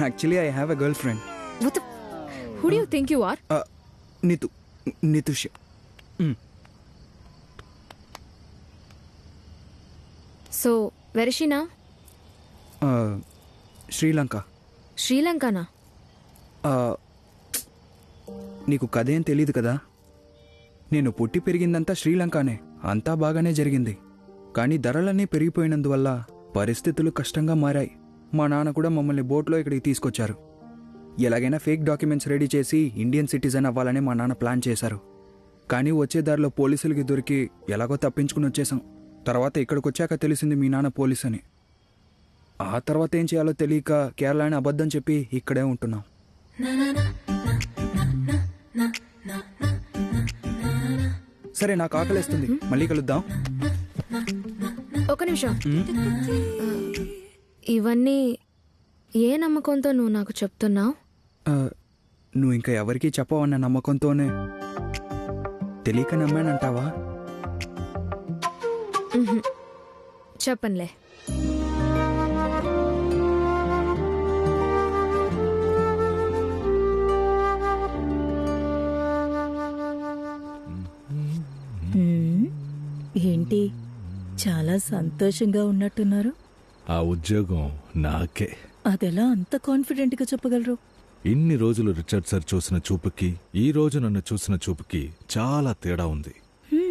Actually, I have a girlfriend. What the? Who do you think you are? Nitusha. So, where is she now? Sri Lanka. Sri Lanka na? నీకు కథేం తెలీదు కదా. నేను పుట్టి పెరిగిందంతా శ్రీలంకనే. అంతా బాగానే జరిగింది. కానీ ధరలన్నీ పెరిగిపోయినందువల్ల పరిస్థితులు కష్టంగా మారాయి. మా నాన్న కూడా మమ్మల్ని బోట్లో ఇక్కడికి తీసుకొచ్చారు. ఎలాగైనా ఫేక్ డాక్యుమెంట్స్ రెడీ చేసి ఇండియన్ సిటిజన్ అవ్వాలని మా నాన్న ప్లాన్ చేశారు. కానీ వచ్చే దారిలో పోలీసులకి దొరికి ఎలాగో తప్పించుకుని వచ్చేసాం. తర్వాత ఇక్కడికి వచ్చాక తెలిసింది మీ నాన్న పోలీస్ అని. ఆ తర్వాత ఏం చేయాలో తెలియక కేరళ అని అబద్ధం చెప్పి ఇక్కడే ఉంటున్నాం. సరే, నాకు ఆకలేస్తుంది, మళ్ళీ కలుద్దాం. ఒక నిమిషం. ఇవన్నీ ఏ నమ్మకంతో నువ్వు నాకు చెప్తున్నావు? నువ్వు ఇంకా ఎవరికీ చెప్పవన్న నమ్మకంతోనే. తెలియక నమ్మానంటావా? చెప్పనులే. ఏంటి చాలా సంతోషంగా ఉన్నట్టున్నారు? ఆ ఉద్యోగం నాకే. అదెలా అంత కాన్ఫిడెంట్గా చెప్పగలరు? ఇన్ని రోజులు రిచర్డ్ సార్ చూసిన చూపుకి ఈ రోజు నన్ను చూసిన చూపుకి చాలా తేడా ఉంది.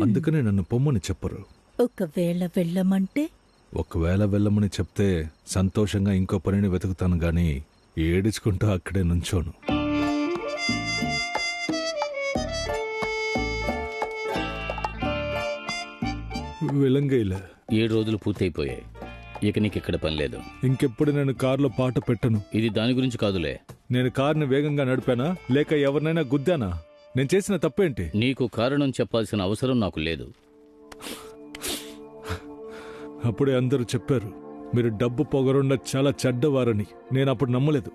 అందుకనే నన్ను పొమ్మని చెప్పరు. ఒకవేళ వెళ్ళమంటే? ఒకవేళ వెళ్ళమని చెప్తే సంతోషంగా ఇంకో పనిని వెతుకుతాను గాని ఏడుచుకుంటూ అక్కడే నుంచోను. விலங்கையில் 7 రోజులు పూర్తయిపోయాయి. ఇక నీకు ఇక్కడ పని లేదు. ఇంకెప్పుడు నేను కారులో పాట పెట్టను. ఇది దాని గురించి కాదులే. నేను కారుని వేగంగా నడిపానా లేక ఎవరినైనా గుద్దానా? నేను చేసిన తప్పేంటి? నీకు కారణం చెప్పాల్సిన అవసరం నాకు లేదు. అప్పుడే అందరూ చెప్పారు మీరు డబ్బు పొగరున్న చాలా చెడ్డవారని. నేను అప్పుడు నమ్మలేదు.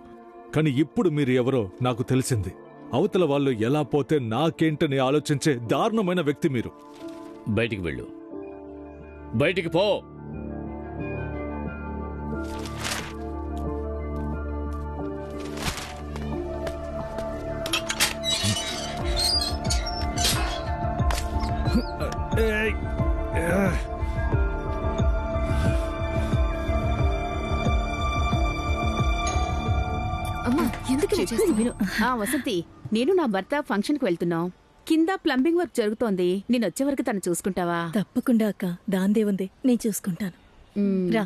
కానీ ఇప్పుడు మీరు ఎవరో నాకు తెలిసింది. అవతల వాళ్ళు ఎలా పోతే నాకేంటని ఆలోచించే దారుణమైన వ్యక్తి మీరు. బయటికి వెళ్ళు. బయటికి పో. అమ్మా ఎందుకు ఇలా చేస్తున్నావు? వసంతి, నేను నా భర్త ఫంక్షన్ కి వెళ్తున్నాం. కింద ప్లంబింగ్ వర్క్ జరుగుతోంది. నేను వచ్చే వరకు తను చూసుకుంటావా? తప్పకుండా అక్క, దాందే ఉంది, నేను చూసుకుంటాను. రా,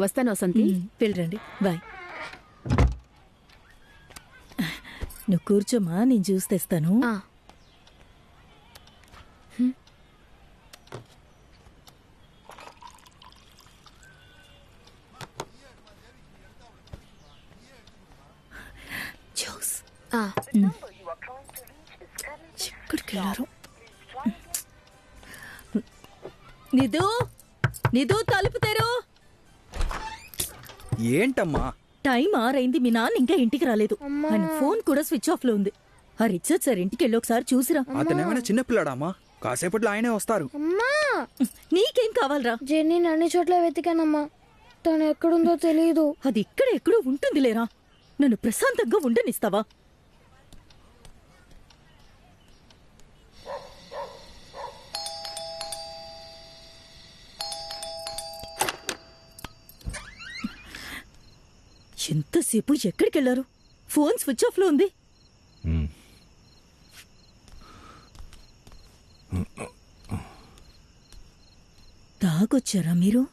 వస్తాను వసంతి. వెళ్ళండి, బాయ్. నువ్వు కూర్చోమా, నేను జ్యూస్ తెస్తాను. జ్యూస్ ఎక్కడికి వెళ్ళారు? నిధు, నిధు తలుపు తెరు. ఏంటమ్మా? టైం 6 అయింది, మీ నాన్న ఇంకా ఇంటికి రాలేదు. ఆయన ఫోన్ కూడా స్విచ్ ఆఫ్ లో ఉంది. ఆ రిచర్డ్ సార్ ఇంటికి వెళ్ళి ఒకసారి చూసిరా. అతనేమైనా చిన్నపిల్లాడామా? కాసేపట్లో ఆయనే వస్తారు. నీకేం కావాలరా? జెన్నీని అన్ని చోట్ల వెతికానమ్మా, తను ఎక్కడుందో తెలియదు. అది ఇక్కడ ఎక్కడో ఉంటుంది లేరా. నన్ను ప్రశాంతంగా ఉండనిస్తావా? ఎంతసేపు ఎక్కడికి వెళ్ళారు? ఫోన్ స్విచ్ ఆఫ్ లో ఉంది. తాగొచ్చారా మీరు?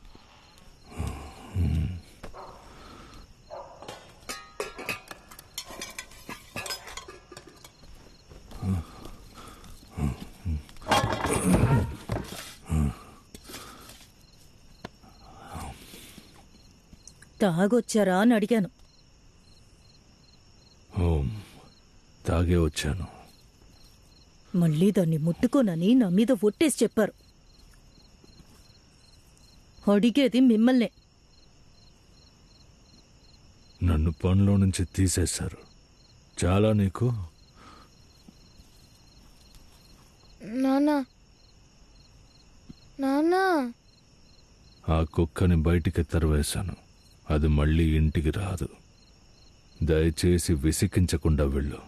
తాగొచ్చారా అని అడిగాను. తాగే వచ్చాను. మళ్ళీ దాన్ని ముట్టుకోనని నా మీద ఒట్టేసి చెప్పారు. అడిగేది మిమ్మల్నే. నన్ను పనిలో నుంచి తీసేశారు. చాలా నీకు. నాన్నా, నాన్నా, ఆ కుక్కని బయటికి తరివేశాను. అది మళ్ళీ ఇంటికి రాదు. దయచేసి విసికించకుండా వెళ్ళు.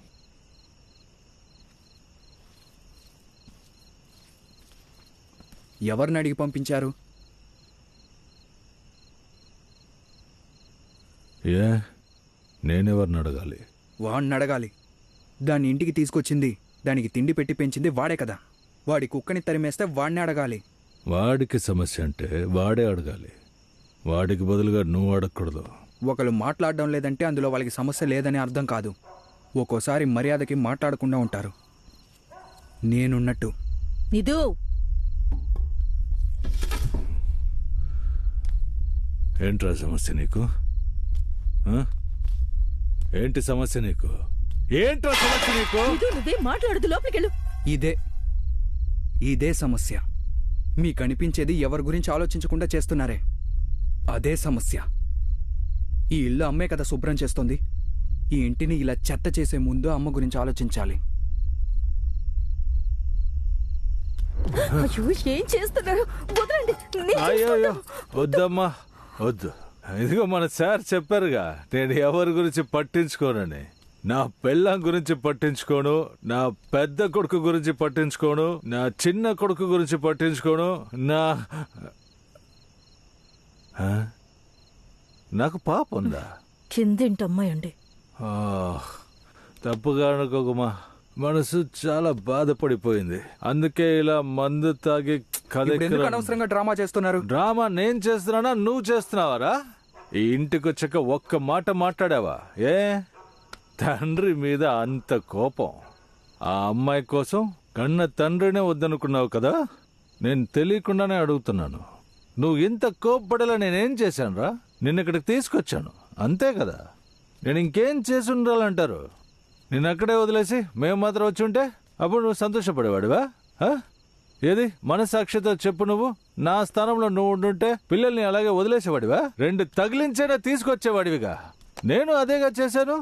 ఎవరిని అడిగి పంపించారు? ఏ, నేనెవరిని అడగాలి? వాడిని అడగాలి. దాన్ని ఇంటికి తీసుకొచ్చింది, దానికి తిండి పెట్టి పెంచింది వాడే కదా. వాడి కుక్కని తరిమేస్తే వాడిని అడగాలి. వాడికి సమస్య అంటే వాడే అడగాలి. వాడికి బదులుగా నువ్వు అడగకూడదు. ఒకరు మాట్లాడడం లేదంటే అందులో వాళ్ళకి సమస్య లేదని అర్థం కాదు. ఒక్కోసారి మర్యాదకి మాట్లాడకుండా ఉంటారు. నేనున్నట్టు. నిధు, ఏంట్రా సమస్య నీకు? ఏంటి సమస్య నీకు? ఏంట్రా సమస్య నీకు? నువ్వే మాట్లాడదు, లోపలికెళ్ళు. ఇదే సమస్య. మీకు అనిపించేది ఎవరి గురించి ఆలోచించకుండా చేస్తున్నారే, అదే సమస్య. ఈ ఇల్లు అమ్మే కదా శుభ్రం చేస్తోంది. ఈ ఇంటిని ఇలా చెత్త చేసే ముందు అమ్మ గురించి ఆలోచించాలి. అయ్యో, ఏం చేస్తున్నారు? వదలండి. అయ్యో వద్దమ్మా, వద్దు. ఇదిగో మన సార్ చెప్పారుగా, నేను ఎవరి గురించి పట్టించుకోనని. నా పెళ్ళాం గురించి పట్టించుకోను, నా పెద్ద కొడుకు గురించి పట్టించుకోను, నా చిన్న కొడుకు గురించి పట్టించుకోను, నాకు పాప ఉందా? కిందేంటమ్మాయి అండి. తప్పుగా అనుకోకమా, మనసు చాలా బాధపడిపోయింది. అందుకే ఇలా మందు తాగి అనవసరంగా డ్రామా చేస్తున్నారు. డ్రామా నేను చేస్తున్నానా, నువ్వు చేస్తున్నావారా? ఈ ఇంటికి వచ్చాక ఒక్క మాట మాట్లాడావా? ఏ తండ్రి మీద అంత కోపం? ఆ అమ్మాయి కోసం కన్న తండ్రినే వద్దనుకున్నావు కదా. నేను తెలియకుండానే అడుగుతున్నాను, నువ్వు ఇంత కోప్పడేలా నేనేం చేశానురా? నిన్న ఇక్కడికి తీసుకొచ్చాను అంతే కదా. నేను ఇంకేం చేసి ఉండాలంటారు? నిన్ను అక్కడే వదిలేసి మేము మాత్రం వచ్చి ఉంటే అప్పుడు నువ్వు సంతోషపడేవాడివా? ఏది మనసాక్షితో చెప్పు, నువ్వు నా స్థానంలో నువ్వు ఉండుంటే పిల్లల్ని అలాగే వదిలేసేవాడివా? 2 తగిలించైనా తీసుకొచ్చేవాడివిగా. నేను అదేగా చేశాను.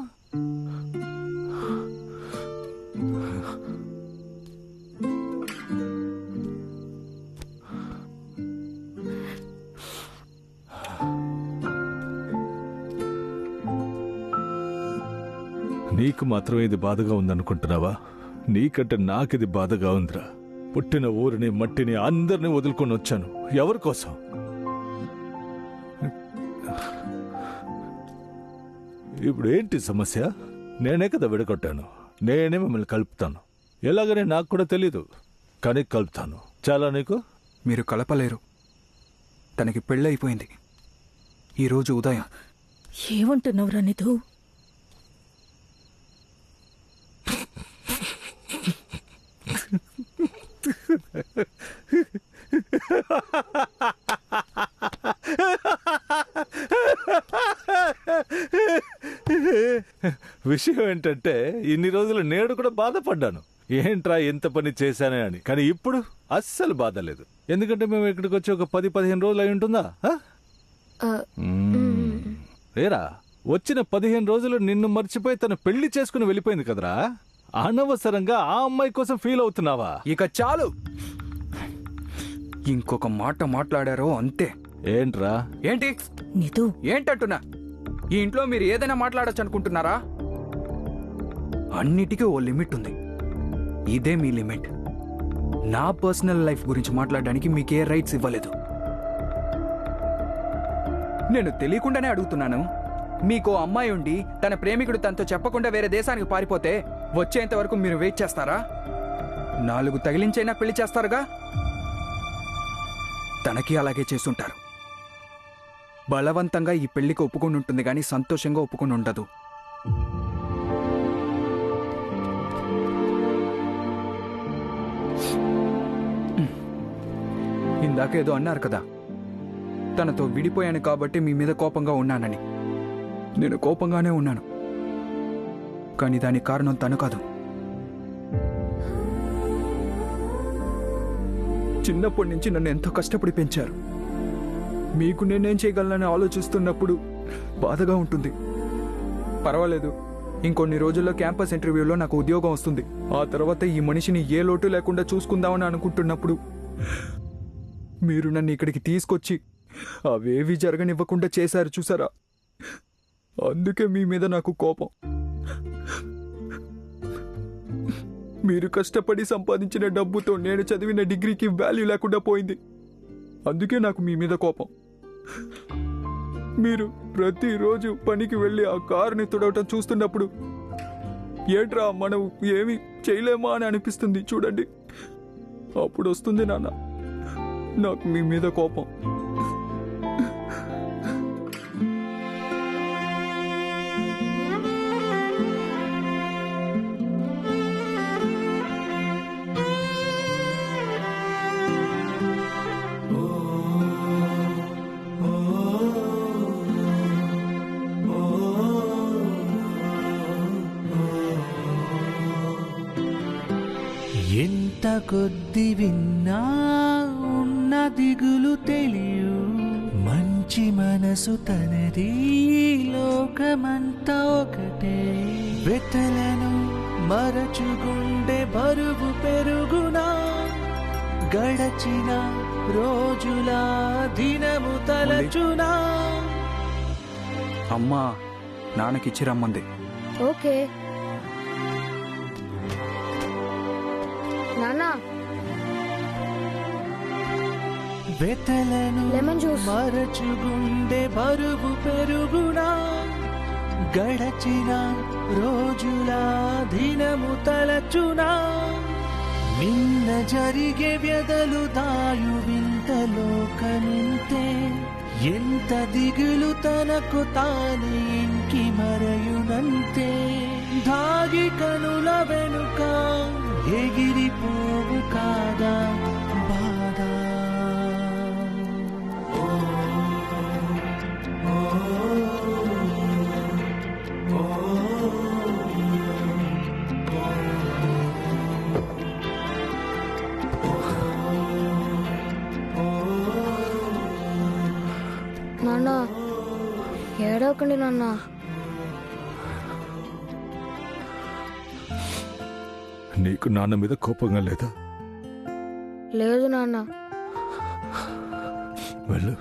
నీకు మాత్రం ఇది బాధగా ఉందనుకుంటున్నావా? నీకంటే నాకిది బాధగా ఉందిరా. పుట్టిన ఊరిని మట్టిని అందరినీ వదులుకొని వచ్చాను. ఎవరి కోసం? ఇప్పుడు ఏంటి సమస్య? నేనే కదా విడగొట్టాను. నేనే మిమ్మల్ని కలుపుతాను. ఎలాగనే నాకు కూడా తెలీదు, కానీ కలుపుతాను. చాలా నీకు? మీరు కలపలేరు. తనకి పెళ్ళైపోయింది ఈరోజు ఉదయం. ఏమంటున్నావురా నిధు? విషయం ఏంటంటే ఇన్ని రోజులు నేను కూడా బాధపడ్డాను, ఏంట్రా ఎంత పని చేశానే అని. కానీ ఇప్పుడు అస్సలు బాధ లేదు. ఎందుకంటే మేము ఇక్కడికి వచ్చి ఒక 10-15 రోజులు అయి ఉంటుందా? రేరా, వచ్చిన 15 రోజులు నిన్ను మర్చిపోయి తను పెళ్లి చేసుకుని వెళ్ళిపోయింది కదరా. అనవసరంగా ఆ అమ్మాయి కోసం ఫీల్ అవుతున్నావా? ఇక చాలు. ఇంకొక మాట మాట్లాడారో అంతే. ఏంట్రా? ఏంటి నిధు? ఏంటంటున్నా? ఈ ఇంట్లో మీరు ఏదైనా మాట్లాడొచ్చు అనుకుంటున్నారా? అన్నిటికీ ఓ లిమిట్ ఉంది. ఇదే మీ లిమిట్. నా పర్సనల్ లైఫ్ గురించి మాట్లాడడానికి మీకే రైట్స్ ఇవ్వలేదు. నేను తెలియకుండానే అడుగుతున్నాను. మీకో అమ్మాయి ఉండి తన ప్రేమికుడు తనతో చెప్పకుండా వేరే దేశానికి పారిపోతే వచ్చేంత వరకు మీరు వెయిట్ చేస్తారా? 4 తగిలించైనా పెళ్లి చేస్తారుగా. తనకి అలాగే చేస్తుంటారు. బలవంతంగా ఈ పెళ్లికి ఒప్పుకొని ఉంటుంది కానీ సంతోషంగా ఒప్పుకొని ఉండదు. ఇందాకేదో అన్నారు కదా, తనతో విడిపోయాను కాబట్టి మీ మీద కోపంగా ఉన్నానని. నేను కోపంగానే ఉన్నాను, కానీ దానికి కారణం తను కాదు. చిన్నప్పటి నుంచి నన్ను ఎంతో కష్టపడి పెంచారు. మీకు నేనేం చేయగలనని ఆలోచిస్తున్నప్పుడు బాధగా ఉంటుంది. పర్వాలేదు, ఇంకొన్ని రోజుల్లో క్యాంపస్ ఇంటర్వ్యూలో నాకు ఉద్యోగం వస్తుంది. ఆ తర్వాత ఈ మనిషిని ఏ లోటు లేకుండా చూసుకుందామని అనుకుంటున్నప్పుడు మీరు నన్ను ఇక్కడికి తీసుకొచ్చి అవేవి జరగనివ్వకుండా చేశారు చూసారా. అందుకే మీ మీద నాకు కోపం. మీరు కష్టపడి సంపాదించిన డబ్బుతో నేను చదివిన డిగ్రీకి వాల్యూ లేకుండా పోయింది. అందుకే నాకు మీ మీద కోపం. మీరు ప్రతిరోజు పనికి వెళ్ళి ఆ కారుని తుడవటం చూస్తున్నప్పుడు ఏంట్రా మనం ఏమి చేయలేమా అని అనిపిస్తుంది చూడండి. అప్పుడు వస్తుంది నాన్న నాకు మీ మీద కోపం. ఎంత కొద్ది విన్నా ఉన్న దిగులు తెలియు. మంచి మనసు తనది, లోకమంతా ఒకటే. వెతలను మరచుకుండే బరువు పెరుగునా. గడచిన రోజుల దినము తలచునా. అమ్మా నాన్నకిచ్చి రమ్మంది. ఓకే నానా. వెతలను మరచుగుండే బరువు పెరుగునా. గడచిన రోజుల దినము తలచునా. నిన్న జరిగే వ్యధలు దాయు వింత లోకమింతే. ఎంత దిగులు తనకు తాను ఇంకి మరయునంతే. దాగి కనుల వెనుక ఎగిరిపోవు కాదా బాధ. ఏడవకండి నాన్న. నీకు నాన్న మీద కోపంగా లేదా? లేదు నాన్న. వెళ్ళు.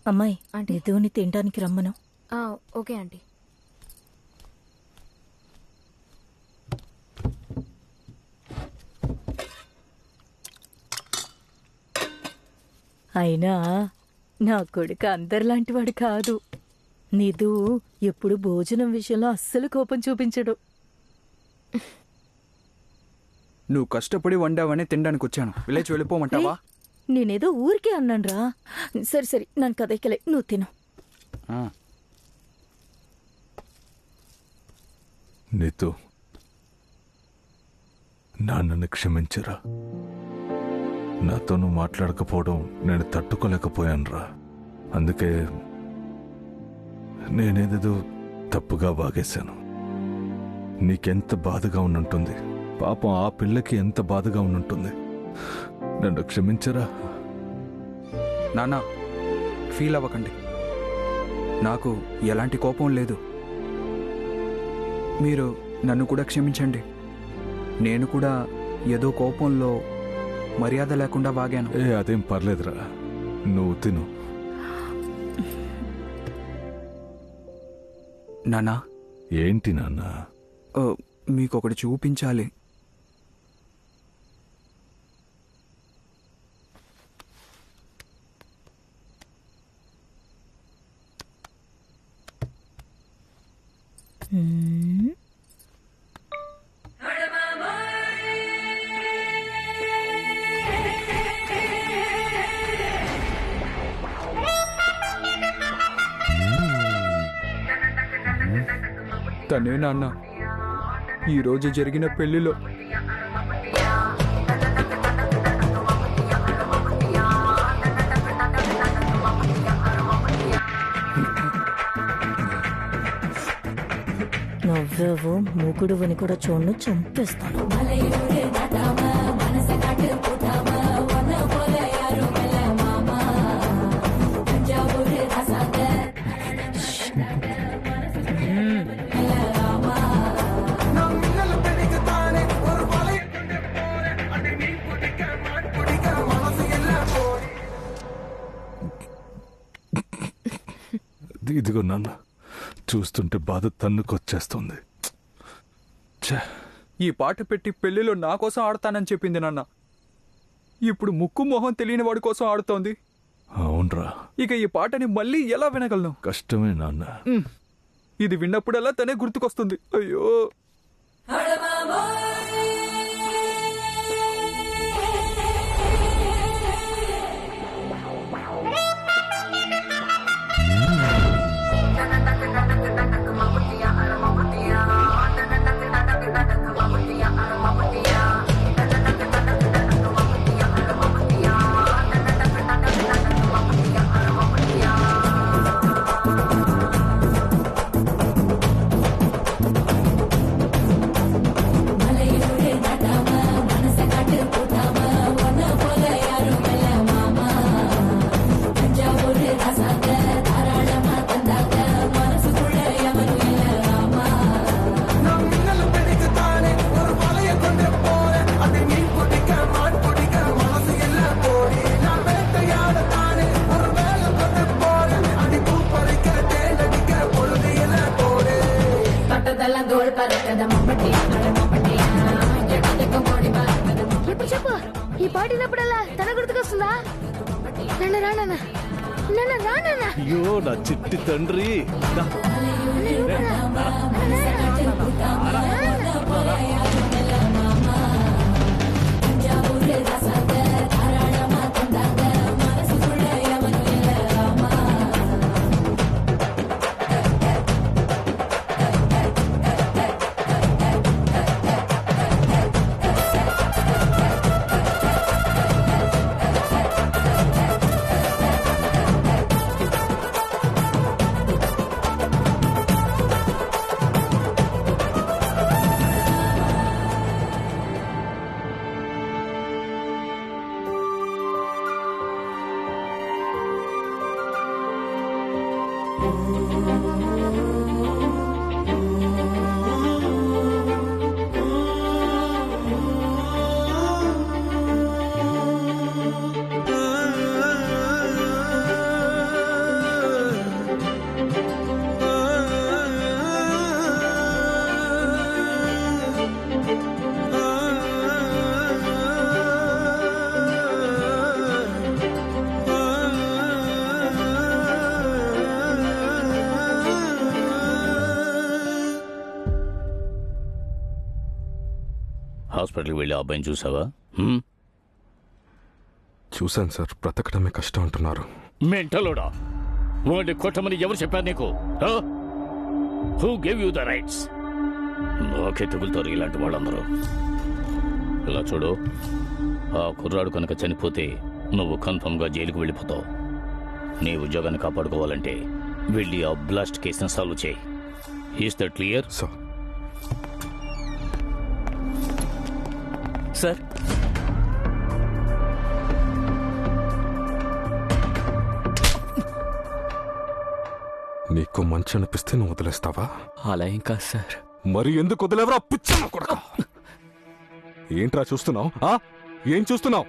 అమ్మాయి నిధుని తినడానికి రమ్మను. Okay aunty. అయినా నా కొడుకు అందరిలాంటి వాడు కాదు. నిధు ఎప్పుడు భోజనం విషయంలో అస్సలు కోపం చూపించడు. నువ్వు కష్టపడి వండావని తినడానికి వచ్చాను. విలేజ్ వెళ్ళిపోమంటావా? నేనేదో ఊరికే అన్నానురా. సరే సరే, నన్ను కదైకలే, నువ్వు తిను. నీతో నాన్నని క్షమించరా. నాతో నువ్వు మాట్లాడకపోవడం నేను తట్టుకోలేకపోయానురా. అందుకే నేనేదేదో తప్పుగా వాగేశాను. నీకెంత బాధగా ఉండుంటుంది. పాపం ఆ పిల్లకి ఎంత బాధగా ఉండుంటుంది. నన్ను క్షమించరా. నాన్న, ఫీల్ అవ్వకండి. నాకు ఎలాంటి కోపం లేదు. మీరు నన్ను కూడా క్షమించండి. నేను కూడా ఏదో కోపంలో మర్యాద లేకుండా వాగాను. అదేం పర్లేదురా, నువ్వు తిను. నాన్నా. ఏంటి నాన్న? మీకొకటి చూపించాలి. తనే నాన్న ఈరోజు జరిగిన పెళ్లిలో. నువ్వేవో మూకుడువని కూడా చూడను, చంపేస్తాను. ఇదిగో నాన్న, చూస్తుంటే బాధ తన్నుకొచ్చేస్తుంది. ఈ పాట పెట్టి పెళ్లిలో నా కోసం ఆడతానని చెప్పింది నాన్న. ఇప్పుడు ముక్కు మొహం తెలియని వాడి కోసం ఆడుతోంది. అవునరా. ఇక ఈ పాటని మళ్ళీ ఎలా వినగలను? కష్టమే నాన్న. ఇది విన్నప్పుడల్లా తనే గుర్తుకొస్తుంది. అయ్యో. ఎప్పుడు చెప్పు, ఈ పాడినప్పుడల్లా తన గుర్తుకొస్తుందా? నన్ను రా నాన్న, నన్ను రా నాన్న. అయ్యో నా చిట్టి తండ్రి. హాస్పిటల్కి వెళ్ళి ఆ అబ్బాయిని చూసావా? చూశాను సార్, బ్రతకడమే కష్టం అంటున్నారు. మెంటలోడా, వాడిని కొట్టమని ఎవరు చెప్పారు నీకు? Who gave you the rights? నాకే తగులుతారు ఇలాంటి వాళ్ళందరూ. ఇలా చూడు, ఆ కుర్రాడు కనుక చనిపోతే నువ్వు కన్ఫర్మ్గా జైలుకు వెళ్ళిపోతావు. నీ ఉద్యోగాన్ని కాపాడుకోవాలంటే వెళ్ళి ఆ బ్లాస్ట్ కేసును సాల్వ్ చేయి. Is that clear? సార్, నీకు మంచి అనిపిస్తే నువ్వు వదిలేస్తావా? అలా ఏం కాదు సార్. మరి ఎందుకు వదిలేవరా పిచ్చ కొడక? ఏంట్రా చూస్తున్నావు? ఏం చూస్తున్నావు?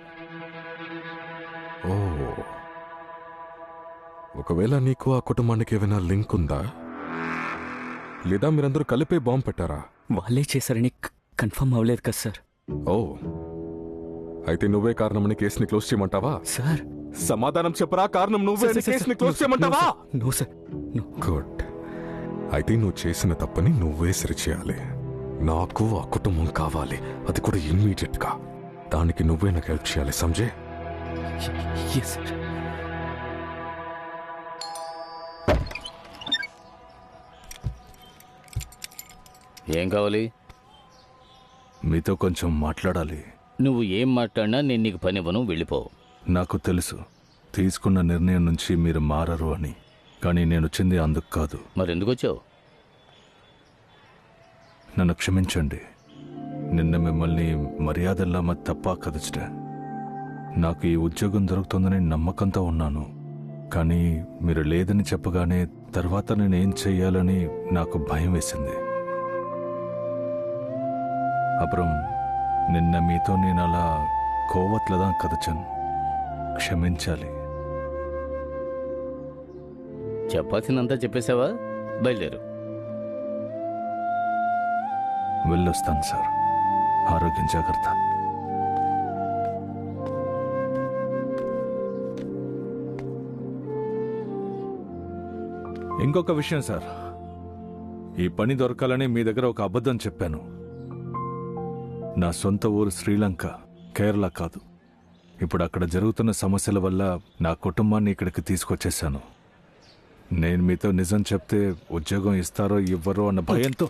ఓ, ఒకవేళ నీకు ఆ కుటుంబానికి ఏమైనా లింక్ ఉందా, లేదా మీరందరూ కలిపే బాంబు పెట్టారా? వాళ్ళే చేశారని కన్ఫర్మ్ అవ్వలేదు కదా సార్. ఓ, అయితే నువ్వే కారణమని కేసుని క్లోజ్ చేయమంటావా? సార్, సమాధానం చెప్పరా. కారణం నువ్వే కేసుని క్లోజ్ చేయమంటావా? No sir. గుడ్. అయితే నువ్వు చేసిన తప్పని నువ్వే సరిచేయాలి. నాకు ఆ కుటుంబం కావాలి, అది కూడా ఇమ్మీడియట్ గా. దానికి నువ్వే నాకు హెల్ప్ చేయాలి, సంజయ్. ఏం కావాలి? మీతో కొంచెం మాట్లాడాలి. నువ్వు ఏం మాట్లాడినా నేను నీకు పని ఇవ్వను, వెళ్ళిపో. నాకు తెలుసు తీసుకున్న నిర్ణయం నుంచి మీరు మారరు అని, కానీ నేను వచ్చింది అందుకు కాదు. మరెందుకు వచ్చావు? నన్ను క్షమించండి. నిన్న మిమ్మల్ని మర్యాదల్లా తప్ప కదచట. నాకు ఈ ఉద్యోగం దొరుకుతుందని నమ్మకంతో ఉన్నాను, కానీ మీరు లేదని చెప్పగానే తర్వాత నేనేం చెయ్యాలని నాకు భయం వేసింది. అப்புறம் నిన్న మీతో నేను అలా కోవట్లదా కదచన్, క్షమించాలి. చెప్పాల్సిందంతా చెప్పేశావా? బయలుదేరు. వెళ్ళొస్తాను సార్. ఆరోగ్యం జాగ్రత్త. ఇంకొక విషయం సార్, ఈ పని దొరకాలని మీ దగ్గర ఒక అబద్ధం చెప్పాను. నా సొంత ఊరు శ్రీలంక, కేరళ కాదు. ఇప్పుడు అక్కడ జరుగుతున్న సమస్యల వల్ల నా కుటుంబాన్ని ఇక్కడికి తీసుకొచ్చేశాను. నేను మీతో నిజం చెప్తే ఉద్యోగం ఇస్తారో ఇవ్వరో అన్న భయంతో.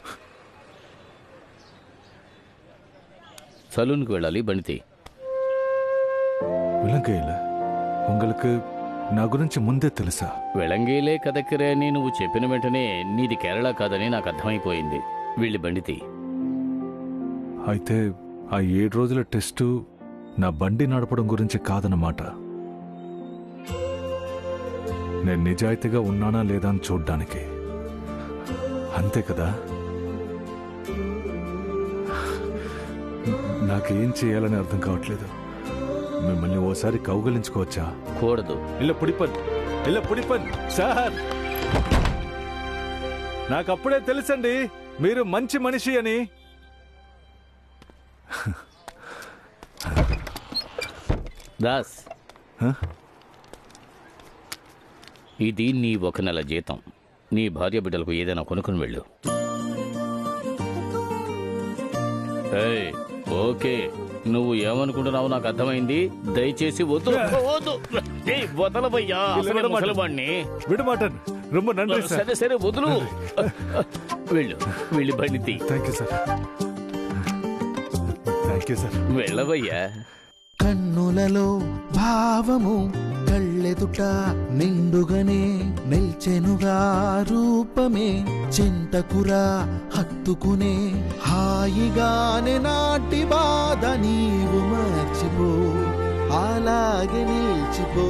సలూన్కి వెళ్ళాలి, బండితి. విలంకైల உங்களுக்கு నా గురించి ముందే తెలుసా? వెళంగీలే కదక్కిరే అని నువ్వు చెప్పిన వెంటనే నీది కేరళ కాదని నాకు అర్థమైపోయింది. వెళ్ళి బండితి. అయితే ఆ 7 రోజుల టెస్టు నా బండి నడపడం గురించి కాదన్నమాట. నేను నిజాయితీగా ఉన్నానా లేదా అని చూడ్డానికి. అంతే కదా? నాకేం చేయాలని అర్థం కావట్లేదు. మిమ్మల్ని ఓసారి కౌగలించుకోవచ్చా? కూడదు. ఇలా పుడిపన్ సార్, నాకప్పుడే తెలుసండి మీరు మంచి మనిషి అని. దాస్, ఇది నీ 1 నెల జీతం. నీ భార్య బిడ్డలకు ఏదైనా కొనుక్కుని వెళ్ళు. ఓకే, నువ్వు ఏమనుకుంటున్నావు నాకు అర్థమైంది. దయచేసి వద్దు. వదలబయ్యా, విడమాటన్. రొమ్మ నండి సార్. సరే సరే వదులు. వెళ్ళు, వెళ్ళి బండి. Thank you sir. Thank you sir. వెళ్ళబయ్యా. కన్నులలో భావము కళ్ళెదుట నిండుగనే నిల్చెనుగా రూపమే. చింతకురా హత్తుకునే హాయిగానే నాటి బాధ నీవు మర్చిపో, అలాగే నిలిచిపో.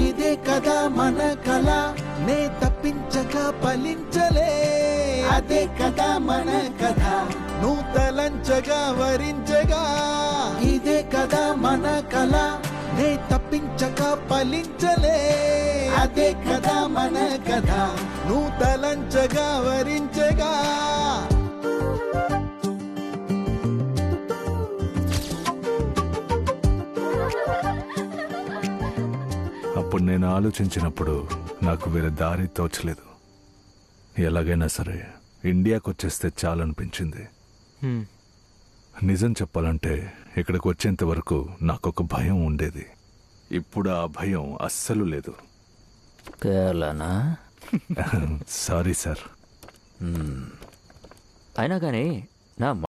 ఇదే కథ కళ నే తప్పించక ఫలించలే అదే కదా మన కథ నువ్వు తలంచగా వరించగా ఇదే కదా మన కళ నే తప్పించక ఫలించలే అదే కదా మన కథ నువ్వు తలంచగా వరించగా. అప్పుడు నేను ఆలోచించినప్పుడు నాకు వేరే దారి తోచలేదు. ఎలాగైనా సరే ఇండియాకి వచ్చేస్తే చాలనిపించింది. నిజం చెప్పాలంటే ఇక్కడికి వచ్చేంత వరకు నాకొక భయం ఉండేది. ఇప్పుడు ఆ భయం అస్సలు లేదు. కేరళనా? Sorry sir. అయినా కానీ నా